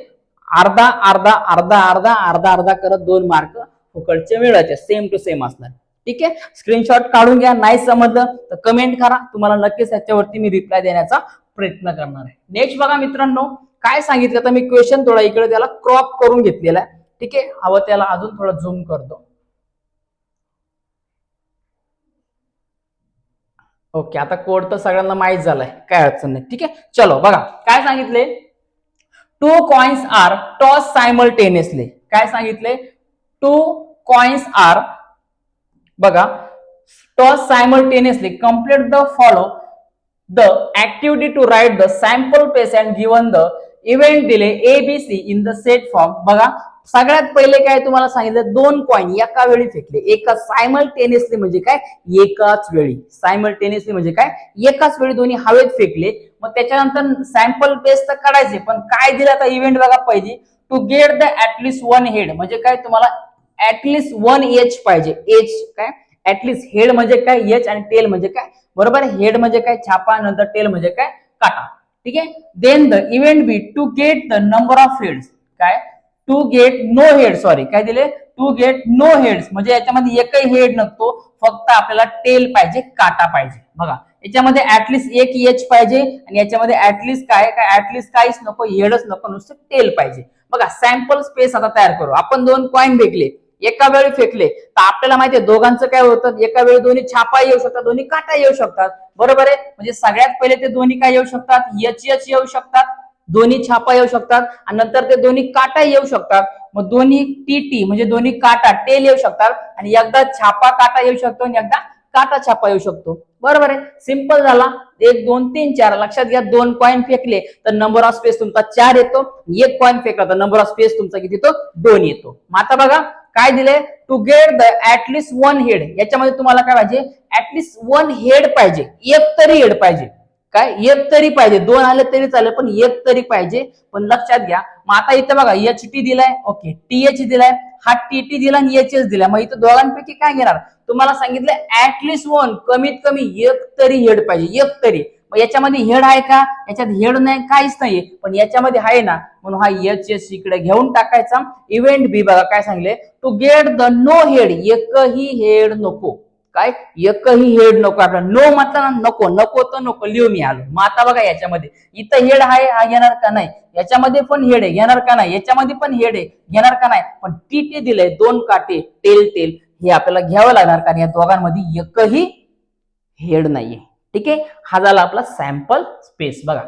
अर्धा अर्धा अर्धा अर्धा अर्धा अर्धा करत 2 मार्क फुकटचे मिळवायचे, सेम टू सेम असणार. ठीक आहे, स्क्रीनशॉट काढून घ्या, नाही समजलं तर कमेंट करा, तुम्हाला नक्कीच त्याच्यावरती मी रिप्लाय देण्याचा प्रयत्न करणार आहे. नेक्स्ट बघा मित्रांनो, काय सांगितलं तर मी क्वेश्चन थोडा इकडे त्याला क्रॉप करून घेतलेला आहे. ठीक आहे, हवं त्याला अजून थोडं झूम करतो. ओके, आता कोड तर सगळ्यांना माहित झालाय, काय अडचण नाही. ठीक आहे, चलो बघा काय सांगितले, 2 coins are tossed simultaneously. काय सांगितले, 2 coins are बघा tossed simultaneously. Complete the follow the activity to write the sample place and given the event delay ABC in the set form. बघा सगळ्यात पहिले काय तुम्हाला सांगितलं, 2 कॉइन एका वेळी फेकले. एका सायमल्टेनियसली म्हणजे काय, एकाच वेळी. सायमल्टेनियसली म्हणजे काय, एकाच वेळी दोन्ही हवेत फेकले. मग त्याच्यानंतर सॅम्पल पेस्ट तर काढायचे, पण काय दिलं आता इव्हेंट बघा पाहिजे, to get the at least 1 head. म्हणजे काय तुम्हाला ऍटलिस्ट 1 एच पाहिजे. एच काय, ऍटलिस्ट हेड म्हणजे काय एच आणि टेल म्हणजे काय, बरोबर. हेड म्हणजे काय छापा, नंतर टेल म्हणजे काय काटा. ठीक आहे, then the event B to get the number of heads. काय to get no head, sorry काय दिले टू गेट नो हेड्स, म्हणजे याच्यामध्ये एकही हेड नसतो, फक्त आपल्याला टेल पाहिजे, काटा पाहिजे. बघा याच्यामध्ये ऍटलिस्ट एक एच पाहिजे आणि याच्यामध्ये ऍटलिस्ट काय काय ऍटलिस्ट काहीच नको, हेडच नको, नुसतं टेल पाहिजे. बघा सॅम्पल स्पेस आता तयार करू आपण. दोन कॉइन फेकले, एका वेळी फेकले तर आपल्याला माहितीये दोघांचं काय होतं, एका वेळी दोन्ही छापा येऊ शकतात, दोन्ही काटा येऊ शकतात, बरोबर आहे. म्हणजे सगळ्यात पहिले ते दोन्ही काय येऊ शकतात, एच एच येऊ शकतात, दोन्ही छापा येऊ शकतात आणि नंतर ते दोन्ही काटा येऊ शकतात. मग दोन्ही टी टी म्हणजे दोन्ही काटा टेल येऊ शकतात आणि एकदा छापा काटा येऊ शकतो आणि एकदा काटा छापा येऊ शकतो, बरोबर आहे. सिंपल झाला. 1 2 3 4 लक्षात घ्या. 2 कॉइन फेकले तर नंबर ऑफ स्पेस तुमचा 4 येतो, एक कॉइन फेकला तर नंबर ऑफ स्पेस तुमचा किती येतो, 2 येतो. मग आता बघा काय दिले, to get the at least 1 head, याच्यामध्ये तुम्हाला काय पाहिजे, ऍटलिस्ट 1 हेड पाहिजे, एक तरी हेड पाहिजे. काय एक तरी पाहिजे, 2 आले तरी चालेल पण एक तरी पाहिजे. पण लक्षात घ्या मग आता इथे बघा एच टी दिलाय, ओके टी एच दिलाय, हा टी टी दिला आणि एच एच दिला. मग इथं दोघांपैकी काय घेणार, तुम्हाला सांगितलं ऍटलिस्ट 1, कमीत कमी एक तरी हेड पाहिजे, एक तरी. मग याच्यामध्ये हेड आहे का, याच्यात हेड नाही, काहीच नाहीये, पण याच्यामध्ये आहे ना, म्हणून हा एच एच इकडे घेऊन टाकायचा. इव्हेंट बी बघा काय सांगले, to get the no head, एकही हेड नको. काय एकही हेड नको, आपल्याला नो म्हटलं ना, नको नको तर नको, लिहू मी आलो. मग आता बघा याच्यामध्ये इथं हेड आहे, हा घेणार का नाही, याच्यामध्ये पण हेड आहे, घेणार का नाही, याच्यामध्ये पण हेड आहे, घेणार का नाही. पण टी टी दिलंय 2 काटे टेल टेल, हे आपल्याला घ्यावं लागणार कारण या दोघांमध्ये एकही हेड नाहीये. ठीक आहे, हा झाला आपला सॅम्पल स्पेस. बघा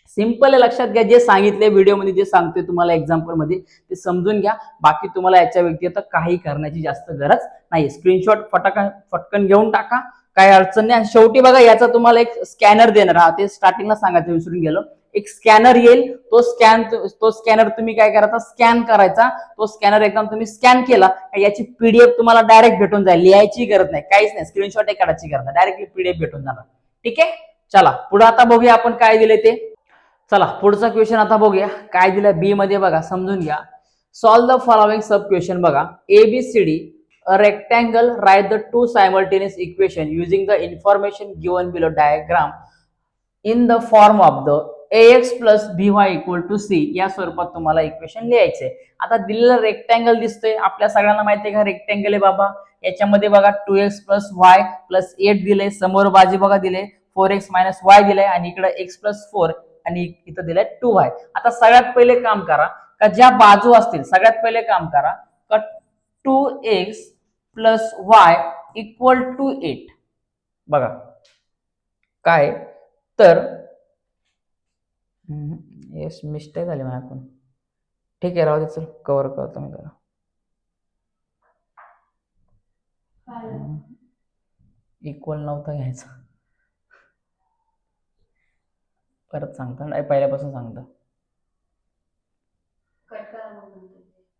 सिंपल आहे, लक्षात घ्या. जे सांगितले व्हिडिओमध्ये, जे सांगतोय तुम्हाला एक्झाम्पल मध्ये ते समजून घ्या. बाकी तुम्हाला याच्या व्यतिरिक्त काही करण्याची जास्त गरज नाही. स्क्रीनशॉट फटकन घेऊन टाका, काही अडचण नाही. शेवटी बघा याचा तुम्हाला एक स्कॅनर देणार, हा ते स्टार्टिंगला सांगायचं विसरून गेलो. एक स्कॅनर येईल, तो स्कॅनर तुम्ही काय करायचा, स्कॅन करायचा. तो स्कॅनर एकदम तुम्ही स्कॅन केला, याची पीडीएफ तुम्हाला डायरेक्ट भेटून जाईल, लिहायची गरज नाही, काहीच नाही, स्क्रीनशॉट काढायची गरज नाही, डायरेक्टली पीडीएफ भेटून जाणार. ठीक आहे, चला पुढे आता बघूया आपण काय दिले ते. चला पुढचा क्वेश्चन आता बघूया काय दिलं बी मध्ये. बघा समजून घ्या. Solve the following sub question. बघा ABCD a rectangle, write the two simultaneous equation using the information given below diagram in the form of the ax plus by equal to c. या स्वरूपात तुम्हाला इक्वेशन लिहायचे. आता दिलेलं rectangle दिसतंय, आपल्या सगळ्यांना माहिती आहे का रेक्टँगल आहे बाबा. याच्यामध्ये बघा 2x plus y plus 8 दिले, समोर बाजू बघा दिले 4x minus y दिले आणि इकडे x plus 4 आणि इथं दिलंय 2y. आता सगळ्यात पहिले काम करा का ज्या बाजू असतील, सगळ्यात पहिले काम करा का 2x plus y equal to 8. बघा काय तर यस मिस्टेक झाली माझ्याकडून. ठीक आहे राहू दे, चल कव्हर करतो मी. करा इक्वल नव्हता घ्यायचा, परत सांगतो नाही, पहिल्यापासून सांगतो.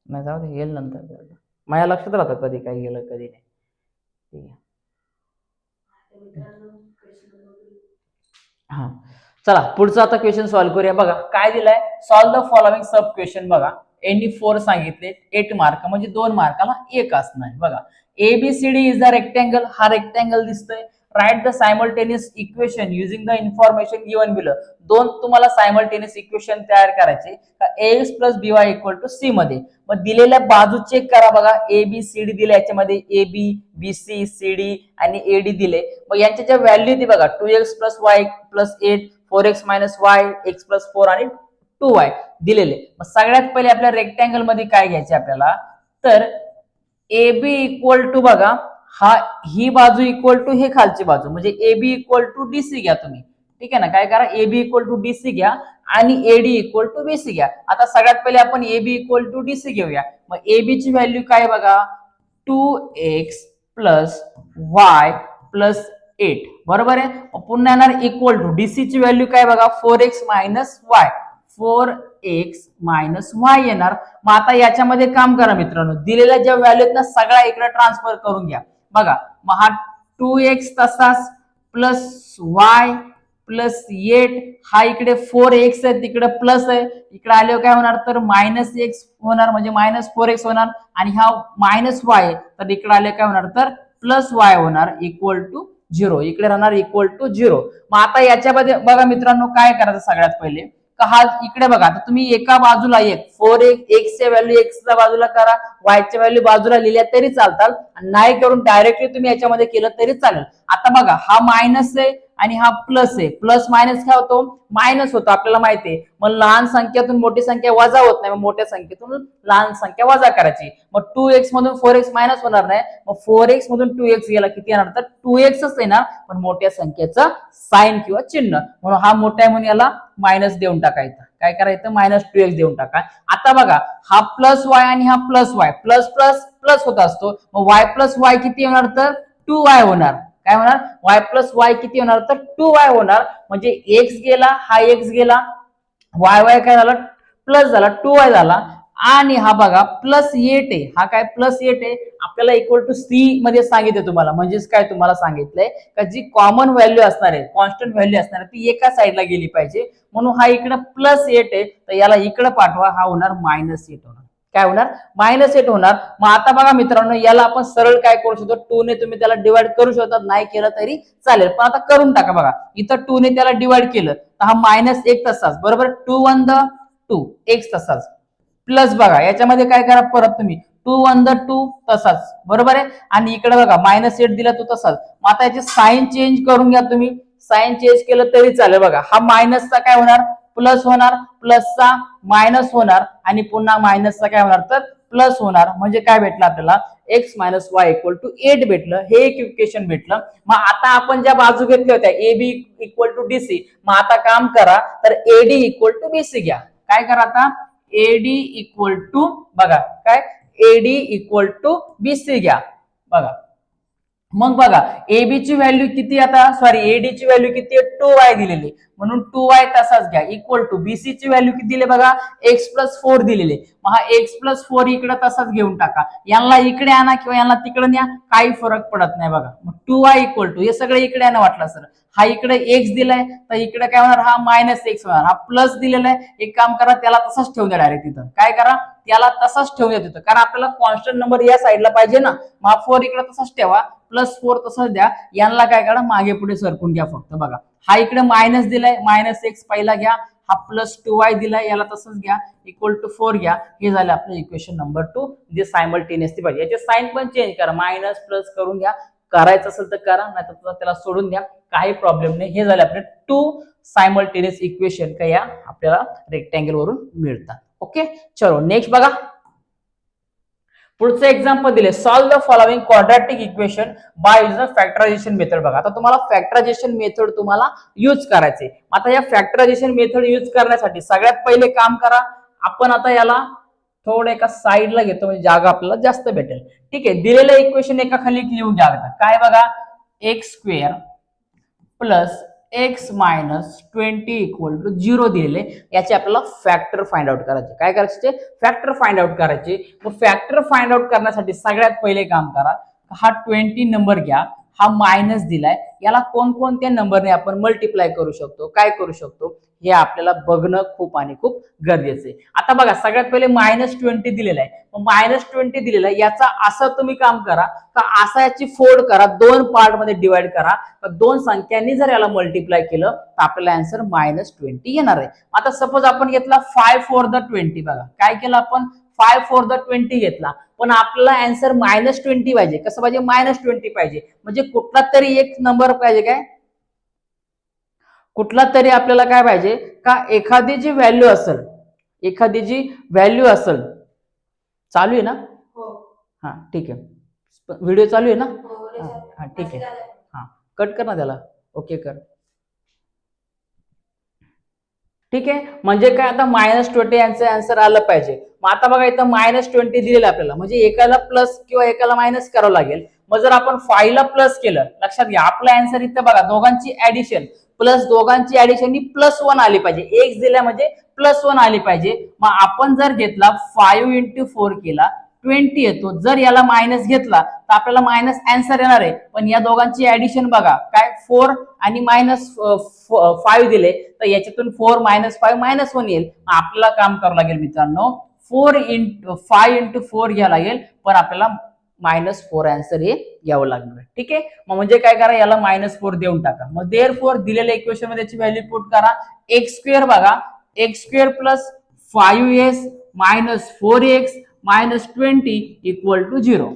नाही जाऊ दे, येईल नंतर. माझ्या लक्षात राहतं कधी काय गेलं कधी नाही. ठीक आहे, हा चला पुढचा आता क्वेश्चन सॉल्व्ह करूया. बघा काय दिलाय, solve the following sub question. बघा एनी 4 सांगितले, 8 मार्क म्हणजे 2 मार्काला 1 असणार. बघा ABCD इज द रेक्टँगल, हा रेक्टँगल दिसतोय. Write the simultaneous equation using the information given below. दोन तुम्हाला सायमल्टेनियस इक्वेशन तयार करायचे ax plus by equal to c मध्ये. मग दिलेल्या बाजू चेक करा. बघा ABCD दिले, याच्यामध्ये AB BC CD आणि AD दिले. मग यांच्या ज्या व्हॅल्यू ती बघा 2x plus y plus 8, 4x minus y, x plus 4 आणि 2y दिलेले. मग सगळ्यात पहिले आपल्या रेक्टँगल मध्ये काय घ्यायचे आपल्याला, तर AB इक्वल टू बघा हा ही बाजू इक्वल टू हे खालची बाजू, म्हणजे AB इक्वल टू DC घ्या तुम्ही. ठीक आहे ना, काय करा AB इक्वल टू DC घ्या आणि AD इक्वल टू BC घ्या. आता सगळ्यात पहिले आपण AB इक्वल टू DC घेऊया. मग AB ची व्हॅल्यू काय बघा 2x प्लस y प्लस 8, बरोबर आहे. पुन्हा येणार इक्वल टू DC ची व्हॅल्यू काय बघा 4x minus y, 4x minus y येणार. मग आता याच्यामध्ये काम करा मित्रांनो, दिलेल्या ज्या व्हॅल्यू आहेत ना सगळ्या इकडे ट्रान्सफर करून घ्या. बघा मग हा 2x तसाच प्लस y प्लस 8, हा इकडे 4x आहे तिकडे प्लस आहे, इकडे आल्यावर काय होणार तर मायनस x होणार, म्हणजे मायनस 4x होणार. आणि हा मायनस y तर इकडे आले काय होणार तर प्लस y होणार इक्वल टू 0, इकडे राहणार इक्वल टू 0. मग आता याच्यामध्ये बघा मित्रांनो काय करायचं, सगळ्यात पहिले का हा इकडे बघा, आता तुम्ही एका बाजूला एक 4x च्या व्हॅल्यू एक्सच्या बाजूला करा, वायच्या व्हॅल्यू बाजूला लिहिल्या तरी चालतात, नाही करून डायरेक्टली तुम्ही याच्यामध्ये केलं तरी चालेल. आता बघा हा मायनस आहे आणि हा प्लस आहे, प्लस मायनस काय होतो, मायनस होतो आपल्याला माहिती आहे. मग लहान संख्येतून मोठी संख्या वजा होत नाही, मग मोठ्या संख्येतून लहान संख्या वजा करायची. मग 2x मधून 4x मायनस होणार नाही, मग 4x मधून 2x गेला किती येणार, तर 2xच येणार, पण मोठ्या संख्येचं साइन किंवा चिन्ह, म्हणून हा मोठा आहे म्हणून याला मायनस देऊन टाकायचं. काय करायचं, मायनस 2x देऊन टाका. आता बघा हा प्लस वाय आणि हा plus y, plus plus plus होत असतो, मग वाय प्लस वाय किती होणार, तर 2y होणार. काय होणार, y प्लस वाय किती होणार, तर 2y होणार. म्हणजे x गेला, हा x गेला, y y काय झाला, प्लस झाला, 2y झाला. आणि हा बघा प्लस 8 आहे, हा काय प्लस 8 आहे, आपल्याला इक्वल टू सी मध्ये सांगितलं तुम्हाला. म्हणजेच काय तुम्हाला सांगितलंय का जी कॉमन व्हॅल्यू असणार आहे, कॉन्स्टंट व्हॅल्यू असणार आहे, ती एका साईडला गेली पाहिजे, म्हणून हा इकडे प्लस 8 आहे, तर याला इकडे पाठवा, हा होणार मायनस 8 होणार. काय होणार, मायनस 8 होणार. मग आता बघा मित्रांनो, याला आपण सरळ काय करू शकतो, 2 ने तुम्ही त्याला डिवाइड करू शकता, नाही केलं तरी चालेल, पण आता करून टाका. बघा इथं 2 ने त्याला डिवाइड केलं तर हा मायनस 1 तसाच, बरोबर, 2 1 द 2 x तसाच, प्लस बघा याच्यामध्ये काय करा परत तुम्ही 2 1 द 2 तसाच, बरोबर आहे. आणि इकडे बघा मायनस 8 दिला तो तसाच. मग आता याचे साइन चेंज करून घ्या तुम्ही, साइन चेंज केलं तरी चालेल. बघा हा मायनसचा काय होणार, प्लस होणार, प्लसचा मायनस होणार, आणि पुन्हा मायनसचा काय होणार, तर प्लस होणार. म्हणजे काय भेटलं आपल्याला, x minus Y equal to 8 भेटलं, हे एक इक्वेशन भेटलं. मग आता आपण ज्या बाजू घेतल्या होत्या AB इक्वल टू DC, मग आता काम करा, तर AD इक्वल टू BC घ्या. काय करा आता, AD इक्वल टू बघा काय, AD इक्वल टू BC घ्या. बघा मग बघा AB ची व्हॅल्यू किती, आता सॉरी AD ची व्हॅल्यू किती आहे, 2y दिलेली, म्हणून 2y तसाच घ्या, इक्वल टू BC ची व्हॅल्यू किती दिली बघा, x प्लस 4 दिलेली, मग हा x प्लस 4 इकडे तसाच घेऊन टाका. यांना इकडे आणा किंवा यांना तिकडे न्या, काही फरक पडत नाही. बघा मग 2y इक्वल टू, हे सगळे इकडे आणा वाटलं सर, हा इकडे x दिलाय तर इकडे काय होणार, हा मायनस x होणार. हा प्लस दिलेला आहे, एक काम करा त्याला तसाच ठेवून द्या डायरेक्ट तिथं. काय करा, त्याला तसाच ठेवून द्या तिथं, कारण आपल्याला कॉन्स्टंट नंबर या साईडला पाहिजे ना. मग 4 इकडे तसाच ठेवा, प्लस 4 तसंच द्या. यांना काय करा, मागे पुढे सरकून घ्या फक्त. बघा हा इकडे मायनस दिलाय, मायनस x पहिला घ्या, हा प्लस 2y दिलाय, याला तसंच घ्या, इक्वल टू 4 घ्या. हे झालं आपलं इक्वेशन नंबर 2, जे सायमल्टेनियसली पाहिजे. याचे साइन पण चेंज करा, मायनस प्लस करून घ्या, करायचं असेल तर करा, नाही तर त्याला सोडून द्या, काही प्रॉब्लेम नाही. हे झाले आपले 2 सायमल्टेनियस इक्वेशन का या आपल्याला रेक्टँगल वरून मिळतात. ओके, चलो नेक्स्ट बघा. पुढचं एक्झाम्पल दिले, solve the following quadratic equation by use factorisation method. बघा आता तुम्हाला फॅक्टरायझेशन मेथड तुम्हाला यूज करायचे. आता या फॅक्टरायझेशन मेथड यूज करण्यासाठी सगळ्यात पहिले काम करा, आपण आता याला थोडं एका साईडला घेतो, म्हणजे जागा आपल्याला जास्त भेटेल. ठीक आहे, दिलेलं इक्वेशन एका खाली लिहून घ्या. काय बघा, X square plus X minus 20 equal to 0 दिलेले, याचे आपल्याला फॅक्टर फाइंड आउट करायचे. काय करायचे, फॅक्टर फाइंड आउट करायचे. मग फॅक्टर फाइंड आउट करण्यासाठी सगळ्यात पहिले काम करा, हा 20 नंबर घ्या, हा मायनस दिलाय, याला कोणकोणत्या नंबरने आपण मल्टिप्लाय करू शकतो, काय करू शकतो, हे आपल्याला बघणं खूप आणि खूप गरजेचं आहे. आता बघा सगळ्यात पहिले -20 दिलेला आहे, मग -20 दिलेला आहे, याचा असं तुम्ही काम करा का असा याची फोड करा, 2 पार्ट मध्ये डिवाइड करा, दोन संख्यांनी जर याला मल्टिप्लाय केलं तर आपल्याला आन्सर -20 येणार आहे. आता सपोज आपण घेतला 5 4 द 20, बघा काय केलं आपण, 5 4 द 20 घेतला, पण आपल्याला आन्सर -20 पाहिजे. कसं पाहिजे, -20 पाहिजे, म्हणजे कुठला तरी एक नंबर पाहिजे. काय, कुठला तरी आपल्याला काय पाहिजे का, एखादी जी व्हॅल्यू असेल, एखादी जी व्हॅल्यू असेल, चालू आहे ना, हा ठीक आहे, व्हिडिओ चालू आहे ना, हा ठीक आहे, हा कट कर ना त्याला, ओके कर. ठीक आहे, म्हणजे काय, आता -20 यांचं आन्सर आलं पाहिजे. मग आता बघा इथं -20 दिलेलं आपल्याला, म्हणजे एकाला प्लस किंवा एकाला मायनस करावं लागेल. मग जर आपण 5 ला प्लस केलं, लक्षात घ्या आपला आन्सर इथं बघा, दोघांची ऍडिशन प्लस, दोघांची ऍडिशन ही +1 आली पाहिजे, एक्स दिल्या म्हणजे +1 आली पाहिजे. मग आपण जर घेतला 5 × 4 केला 20 येतो, जर याला मायनस घेतला तर आपल्याला मायनस आन्सर येणार आहे. पण या दोघांची ऍडिशन बघा, काय 4 आणि -5 दिले, तर याच्यातून 4 - 5 -1 येईल. आपल्याला काम करावं लागेल मित्रांनो, 5 × 4 घ्यावं लागेल, पण आपल्याला -4 आन्सर हे घ्यावं लागणार. ठीक आहे, मग म्हणजे काय करा, याला -4 देऊन टाका. मग देअरफॉर दिलेल्या इक्वेशन मध्ये याची व्हॅल्यू पुट करा, x स्क्वेअर बघा X square plus 5s minus 4x minus 20 equal to 0.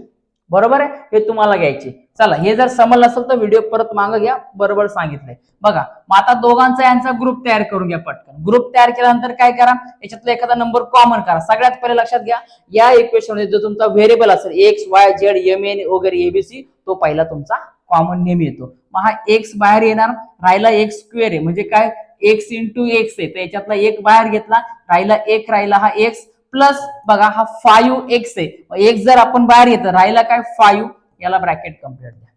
बरोबर आहे, हे तुम्हाला घ्यायचे. चला, हे जर समजलं नसेल तर व्हिडिओ परत मागं घ्या, बरोबर सांगितलंय बघा. मग आता दोघांचा यांचा ग्रुप तयार करून घ्या पटकन. ग्रुप तयार केल्यानंतर काय करा, याच्यातला एखादा नंबर कॉमन करा. सगळ्यात पहिले लक्षात घ्या, या इक्वेशन मध्ये जो तुमचा व्हेरिएबल असेल X Y Z M N वगैरे एबीसी, तो पहिला तुमचा कॉमन नेम येतो. मग हा एक्स बाहेर येणार, राहिला एक्स स्क्वेअर आहे म्हणजे काय, एक्स इंटू एक्स आहे, तर याच्यातला एक बाहेर घेतला, राहिला एक, राहिला हा एक्स प्लस बघा हा 5x आहे. एक्स जर आपण बाहेर घेतलं, राहिला काय 5, याला ब्रॅकेट कंप्लीट द्या.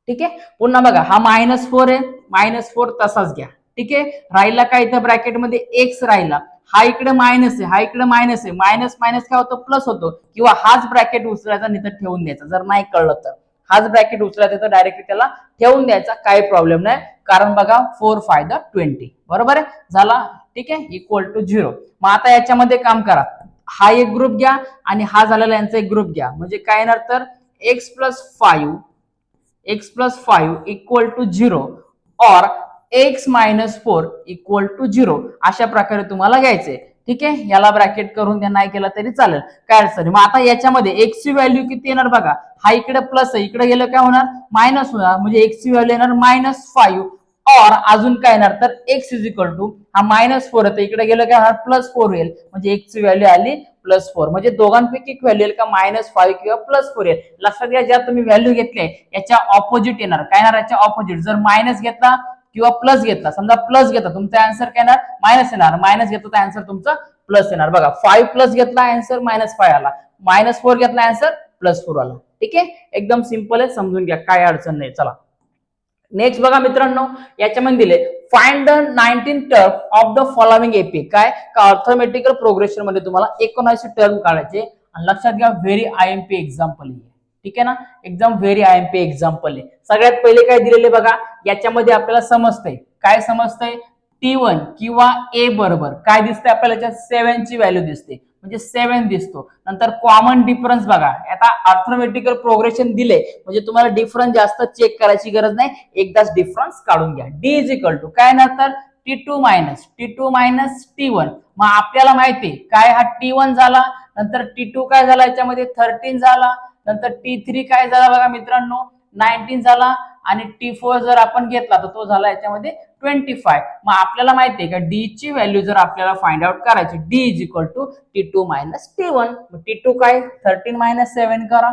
ठीक आहे. पुन्हा बघा हा -4 आहे, -4 तसाच घ्या. ठीक आहे. राहिला काय इथं ब्रॅकेटमध्ये एक्स राहिला, हा इकडे मायनस आहे, हा इकडे मायनस आहे, मायनस मायनस काय होतं प्लस होतो, किंवा हाच ब्रॅकेट उचलायचा आणि इथं ठेवून द्यायचा. जर नाही कळलं तर हाच ब्रॅकेट उचलायचा तर डायरेक्टली त्याला ठेवून द्यायचा, काही प्रॉब्लेम नाही. कारण बघा 4 5 20 बरोबर आहे झाला. ठीक आहे, इक्वल टू 0. मग आता याच्यामध्ये काम करा, हा एक ग्रुप घ्या आणि हा झालेला यांचा एक ग्रुप घ्या. म्हणजे काय येणार तर x प्लस 5 इक्वल टू 0 और x मायनस 4 इक्वल टू 0, अशा प्रकारे तुम्हाला घ्यायचंय. ठीक आहे, याला ब्रॅकेट करून द्या, नाही केलं तरी चालेल, काय अडचण. मग आता याच्यामध्ये x ची व्हॅल्यू किती येणार बघा, हा इकडे प्लस आहे, इकडे गेलं काय होणार मायनस होणार, म्हणजे x ची व्हॅल्यू येणार -5 और अजून काय येणार तर x इज इक्वल टू हा -4 आहे, इकडे गेलं काय होणार +4 येईल, म्हणजे x ची व्हॅल्यू आली +4. म्हणजे दोघांपैकी एक व्हॅल्यू येईल का -5 किंवा +4 येईल. लक्षात घ्या, ज्या तुम्ही व्हॅल्यू घेतले याच्या ऑपोजिट येणार. काय येणार याच्या ऑपोजिट, जर मायनस घेतला किंवा प्लस घेतला, समजा प्लस घेतला तुमचा आन्सर काय येणार मायनस येणार, मायनस घेतला तर आन्सर तुमचा प्लस येणार. बघा 5 प्लस घेतला आन्सर -5 आला, -4 घेतला आन्सर +4 आला. ठीक आहे, एकदम सिंपल आहे, समजून घ्या, काय अडचण नाही. चला नेक्स्ट बघा मित्रांनो, याच्यामध्ये दिले find the 19 term of the following AP. काय का अर्थमेटिकल प्रोग्रेशन मध्ये तुम्हाला 19 टर्म काढायचे. आणि लक्षात घ्या, व्हेरी आयएमपी एक्झाम्पल आहे. ठीक आहे ना, एकदम व्हेरी आयएमपी एक्झाम्पल आहे. सगळ्यात पहिले काय दिलेले बघा, याच्यामध्ये आपल्याला समजतंय, काय समजतंय, T1 किंवा A बरोबर काय दिसतंय आपल्याला, याच्यात 7 ची व्हॅल्यू दिसते, म्हणजे 7 दिसतो. नंतर कॉमन डिफरन्स बघा, आता अर्थमेटिकल प्रोग्रेशन दिले म्हणजे तुम्हाला डिफरन्स जास्त चेक करायची गरज नाही, एकदाच डिफरन्स काढून घ्या. D इज इक्वल टू काय नंतर T2 मायनस T1. मग आपल्याला माहिती काय, हा T1 झाला, नंतर T2 काय झाला, याच्यामध्ये 13 झाला, नंतर T3 काय झाला बघा मित्रांनो 19 झाला, आणि T4 जर आपण घेतला तर तो झाला याच्यामध्ये 25. मग आपल्याला माहिती आहे का, डी ची व्हॅल्यू जर आपल्याला फाइंड आउट करायची, D is equal to T2 minus T1. T2 काय 13 मायनस 7 करा,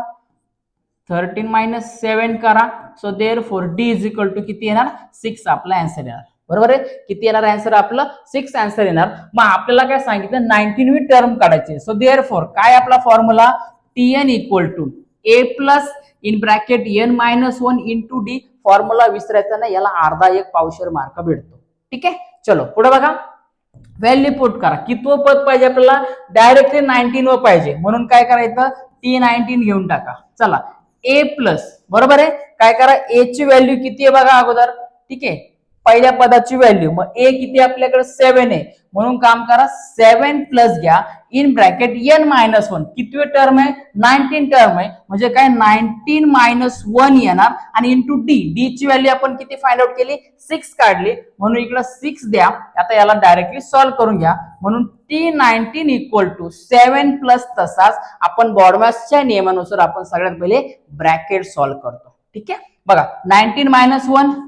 13 मायनस 7 करा. So therefore D is equal to किती येणार 6, आपला आन्सर येणार. बरोबर आहे, किती येणार आन्सर आपलं 6 आन्सर येणार. मग आपल्याला काय सांगितलं 19वी टर्म काढायची. सो देअरफॉर काय आपला formula, Tn equal to A plus in bracket n minus 1 into D. Formula विसरायचा नाही, याला अर्धा एक पावशेर मार्क भेटतो. ठीक आहे, चलो पुढे बघा, व्हॅल्यू पुट करा. कितवं पद पाहिजे आपल्याला, डायरेक्टली 19 पाहिजे, म्हणून काय करायचं T19 घेऊन टाका. चला A प्लस, बरोबर आहे, काय करा A ची व्हॅल्यू किती आहे बघा अगोदर. ठीक आहे, पहिल्या पदाची व्हॅल्यू, मग A किती आपल्याकडे 7 आहे, म्हणून काम करा 7 प्लस घ्या इन ब्रॅकेट n मायनस 1. कितवी टर्म आहे 19 टर्म आहे, म्हणजे काय 19 मायनस 1 येणार, आणि इंटू डी. डी ची व्हॅल्यू आपण किती फाइंड आउट केली 6 काढली, म्हणून इकडे 6 द्या. आता याला डायरेक्टली सॉल्व्ह करून घ्या, म्हणून T19 इक्वल टू 7 प्लस तसाच आपण बॉडमॅथच्या नियमानुसार आपण सगळ्यात पहिले ब्रॅकेट सॉल्व्ह करतो. ठीक आहे, बघा 19 मायनस 1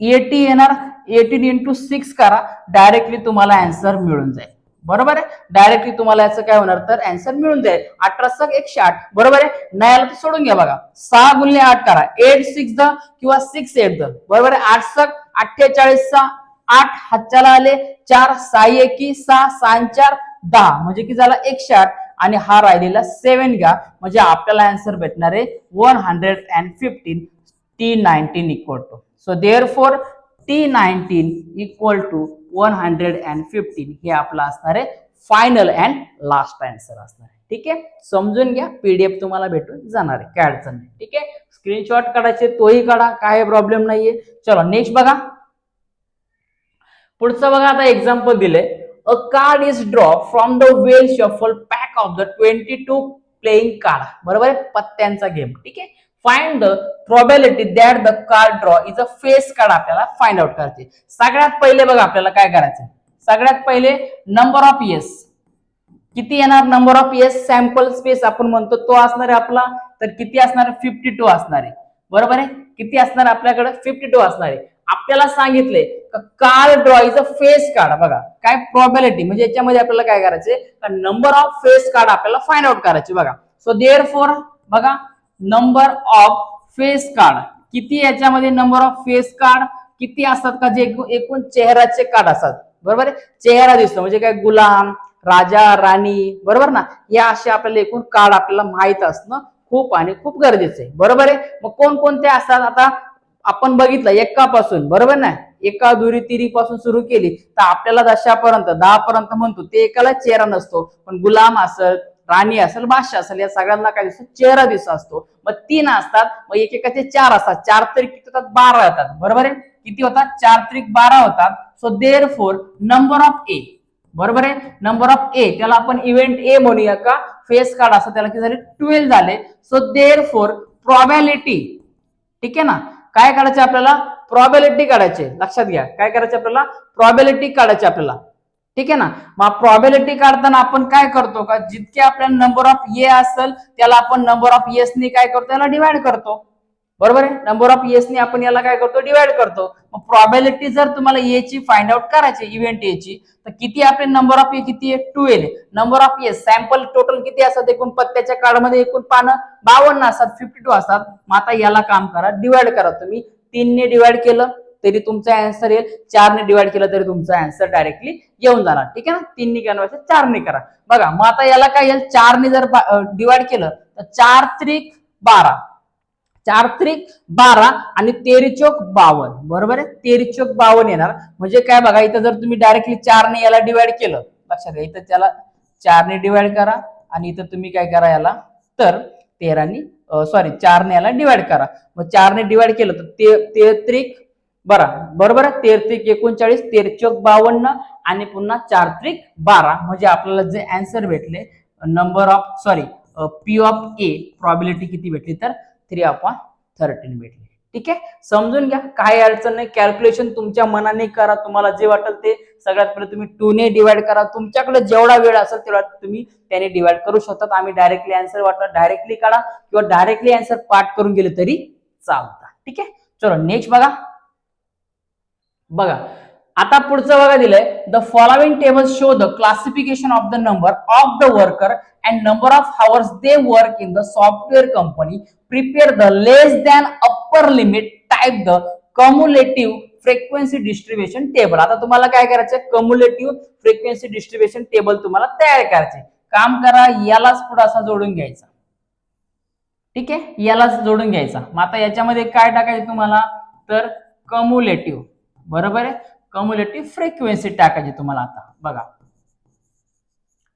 80 येणार, 18 इंटू 6 करा, डायरेक्टली तुम्हाला आन्सर मिळून जाईल. बरोबर आहे, डायरेक्टली तुम्हाला याचं काय होणार तर आन्सर मिळून जाईल. 18 108. बरोबर आहे, नाही आलं तर सोडून घ्या. बघा 6 गुणिले 8 करा, 8 6 द किंवा 6 8 द. बरोबर आहे, 8 6 48 8 हातच्याला आले 4 6 1 6 6 4 10, म्हणजे की झाला 108, आणि हा राहिलेला 7 घ्या, म्हणजे आपल्याला आन्सर भेटणार आहे 115. T19 equal to, so therefore T19 equal to 115, हे आपला असणार आहे फायनल अँड लास्ट आन्सर असणार आहे. ठीक आहे, समजून घ्या, पीडीएफ तुम्हाला भेटून जाणार आहे, काय अडचण नाही. ठीक आहे, स्क्रीनशॉट काढायचे तोही काढा, काय प्रॉब्लेम नाहीये. चलो नेक्स्ट बघा, पुढचं बघा. आता एक्झाम्पल दिले, अ card is draw from the well shuffle pack of the 22 playing card. बरोबर आहे, पत्त्यांचा गेम. ठीक आहे, find the probability that the card draw is a face card आपल्याला फाइंड आउट करायचे. सगळ्यात पहिले बघा आपल्याला काय करायचं, सगळ्यात पहिले नंबर ऑफ येस किती येणार, number of yes sample space आपण म्हणतो तो असणार आहे आपला, तर किती असणार 52 असणार आहे, बरोबर आहे. किती असणार आपल्याकडे 52 असणार आहे. आपल्याला सांगितलंय card draw is a face card, बघा काय प्रोबॅबिलिटी म्हणजे याच्यामध्ये आपल्याला काय करायचे नंबर ऑफ फेस कार्ड आपल्याला फाइंड आउट करायचे बघा. सो देअरफॉर बघा नंबर ऑफ फेस कार्ड किती, याच्यामध्ये नंबर ऑफ फेस कार्ड किती असतात का, जे एकूण चेहऱ्याचे कार्ड असतात, बरोबर आहे. चेहरा दिसतो म्हणजे काय गुलाम, राजा, राणी, बरोबर ना, या असे आपल्याला एकूण कार्ड आपल्याला माहित असणं खूप आणि खूप गरजेचं आहे, बरोबर आहे. मग कोणकोणते असतात आता आपण बघितलं एकापासून, बरोबर ना, एका दुरी तिरी पासून सुरू केली तर आपल्याला 10पर्यंत 10पर्यंत म्हणतो ते एकाला चेहरा नसतो, पण गुलाम असेल, राणी असेल, बादशाह असेल, या सगळ्यांना काय दिसतो चेहरा दिसत असतो. मग 3 असतात, मग एकेकाचे 4 असतात, 4 तरी किती होतात 12 येतात, बरोबर आहे. किती होतात 4 त्रिक 12 होतात. सो देअरफॉर नंबर ऑफ ए, बरोबर आहे, नंबर ऑफ ए त्याला आपण इव्हेंट ए म्हणूया का, फेस कार्ड असं त्याला किती झाले 12 झाले. सो देअरफॉर प्रोबॅबिलिटी, ठीक आहे ना, काय काढायचे आपल्याला प्रोबॅबिलिटी काढायचे, लक्षात घ्या काय करायचे आपल्याला प्रोबॅबिलिटी काढायची आपल्याला, ठीक आहे ना. मग प्रोबॅबिलिटी काढताना आपण काय करतो का, जितके आपल्याला नंबर ऑफ ए असेल त्याला आपण नंबर ऑफ येस ने काय करतो याला डिवाइड करतो, बरोबर आहे. नंबर ऑफ येस ने आपण याला काय करतो डिवाइड करतो. मग प्रोबॅबिलिटी जर तुम्हाला ए ची फाइंड आउट करायची इव्हेंट ए ची, तर किती आपले नंबर ऑफ ए किती आहे 12. Number of yes sample total किती असतात एकूण पत्त्याच्या कार्डमध्ये एकूण पानं 52 असतात, 52 असतात. मग आता याला काम करा डिवाइड करा, तुम्ही 3 ने डिवाइड केलं तरी तुमचा आन्सर येईल, 4 ने डिवाइड केलं तरी तुमचा आन्सर डायरेक्टली येऊन जाणार, ठीक आहे ना. 3 ने करण्यापेक्षा 4 ने करा. बघा मग आता याला काय येईल 4 ने जर डिवाइड केलं तर 4 त्रिक 12, 4 त्रिक 12 आणि 13 चौक 52, बरोबर आहे. 13 चौक 52 येणार. म्हणजे काय बघा इथं जर तुम्ही डायरेक्टली 4 ने याला डिवाइड केलं, लक्षात घ्या इथं त्याला 4 ने डिवाइड करा आणि इथं तुम्ही काय करा याला तर 13 ने 4 ने याला डिवाइड करा. मग 4 ने डिवाइड केलं तर 13 त्रिक 12, बरोबर आहे. 13 त्रिक 39, 13 चौक 52 आणि पुन्हा 4 त्रिक 12, म्हणजे आपल्याला जे आन्सर भेटले number of P of A probability किती भेटली तर 3/13 भेटली, ठीक आहे. समजून घ्या काही अडचण नाही, कॅल्क्युलेशन तुमच्या मनाने करा, तुम्हाला जे वाटेल ते. सगळ्यात पहिले तुम्ही 2 ने डिवाइड करा, तुमच्याकडे जेवढा वेळ असेल तेवढा तुम्ही त्याने डिवाइड करू शकतात. आम्ही डायरेक्टली आन्सर वाटलं डायरेक्टली काढा किंवा डायरेक्टली आन्सर पाठ करून गेले तरी चालतं, ठीक आहे. चलो नेक्स्ट बघा आता पुढचं बघा दिलंय the following table show the classification of the number of the worker and number of hours they work in the software company, prepare the less than upper limit, type the cumulative frequency distribution table. आता तुम्हाला काय करायचं कम्युलेटिव्ह frequency distribution table तुम्हाला तयार करायचे. काम करा यालाच पुढे असा जोडून घ्यायचा, ठीक आहे, यालाच जोडून घ्यायचा. मग आता याच्यामध्ये काय टाकायचं तुम्हाला तर कम्युलेटिव्ह, बरोबर आहे, कम्युलेटिव्ह फ्रिक्वेन्सी टाकायची तुम्हाला. आता बघा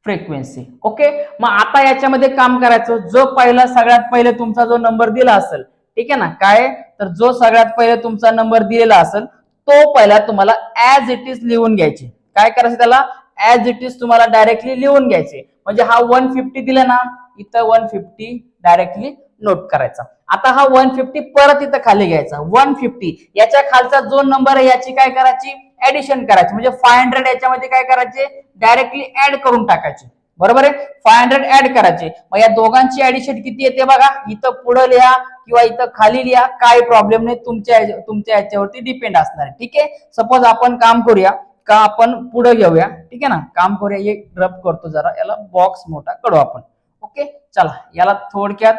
फ्रिक्वेन्सी, ओके. मग आता याच्यामध्ये काम करायचं, जो पहिला सगळ्यात पहिले तुमचा जो नंबर दिला असेल, ठीक आहे ना, काय तर जो सगळ्यात पहिले तुमचा नंबर दिलेला असेल तो पहिला तुम्हाला ऍज इट इज लिहून घ्यायचे. काय करायचं त्याला ऍज इट इज तुम्हाला डायरेक्टली लिहून घ्यायचे. म्हणजे हा 150 दिला ना, इथं 150 डायरेक्टली नोट करायचा. आता हा 150 परत इथं खाली घ्यायचा, 150 याच्या खालचा जो नंबर आहे याची काय करायची ऍडिशन करायची. म्हणजे 500 याच्यामध्ये काय करायचे डायरेक्टली ऍड करून टाकायचे, बरोबर आहे. 500 ऍड करायचे. मग या दोघांची ऍडिशन किती येते बघा, इथं पुढे लिहा किंवा इथं खाली लिहा, काय प्रॉब्लेम नाही, तुमच्या याच्यावरती डिपेंड असणार आहे, ठीक आहे. सपोज आपण काम करूया का आपण पुढे घेऊया, ठीक आहे ना, काम करूया, एक ड्रप करतो जरा, याला बॉक्स मोठा करू आपण, ओके. चला याला थोडक्यात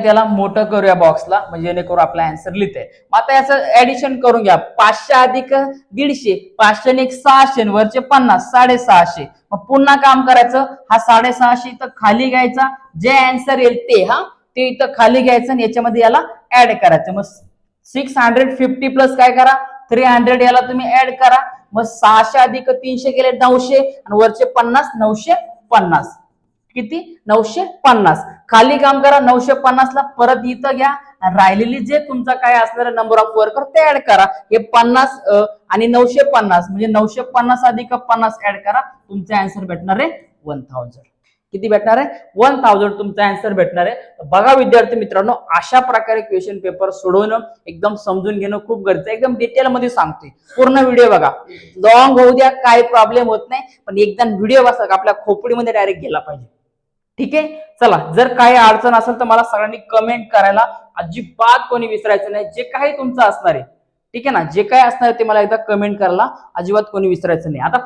याला मोठं करूया बॉक्सला, म्हणजे जेणेकरून आपला आन्सर लिहिते. मग आता याचं ऍडिशन करून घ्या, 500 अधिक 150, 500 ने 600, वरचे 50, 650. मग पुन्हा काम करायचं, हा 650 इथं खाली घ्यायचा, जे आन्सर येईल ते इथं खाली घ्यायचं आणि याच्यामध्ये याला ऍड करायचं. मग 650 प्लस काय करा 300 याला तुम्ही ऍड करा. मग 600 अधिक 300 गेले 900 आणि वरचे 50, 950, किती 950. खाली काम करा 950 ला परत इथं घ्या, राहिलेली जे तुमचा काय असणार नंबर ऑफ वर्कर ते ऍड करा. हे 50 आणि 950 म्हणजे 950 अधिक 50 ऍड करा, तुमचा आन्सर भेटणार आहे 1000. किती भेटणार आहे? 1000 तुमचा आन्सर भेटणार आहे. बघा विद्यार्थी मित्रांनो, अशा प्रकारे क्वेश्चन पेपर सोडवणं एकदम समजून घेणं खूप गरजेचं आहे. एकदम डिटेल मध्ये सांगतोय, पूर्ण व्हिडिओ बघा. लॉंग होऊ द्या, काही प्रॉब्लेम होत नाही, पण एकदा व्हिडिओ बसा आपल्या खोपडीमध्ये डायरेक्ट गेला पाहिजे. ठीक आहे, चला, जर काही अडचण असेल तर मला सगळ्यांनी कमेंट करायला अजिबात कोणी विसरायचं नाही. जे काही तुमचं असणार आहे, ठीक आहे ना, जे काही असणार आहे ते मला एकदा कमेंट करायला अजिबात कोणी विसरायचं नाही. आता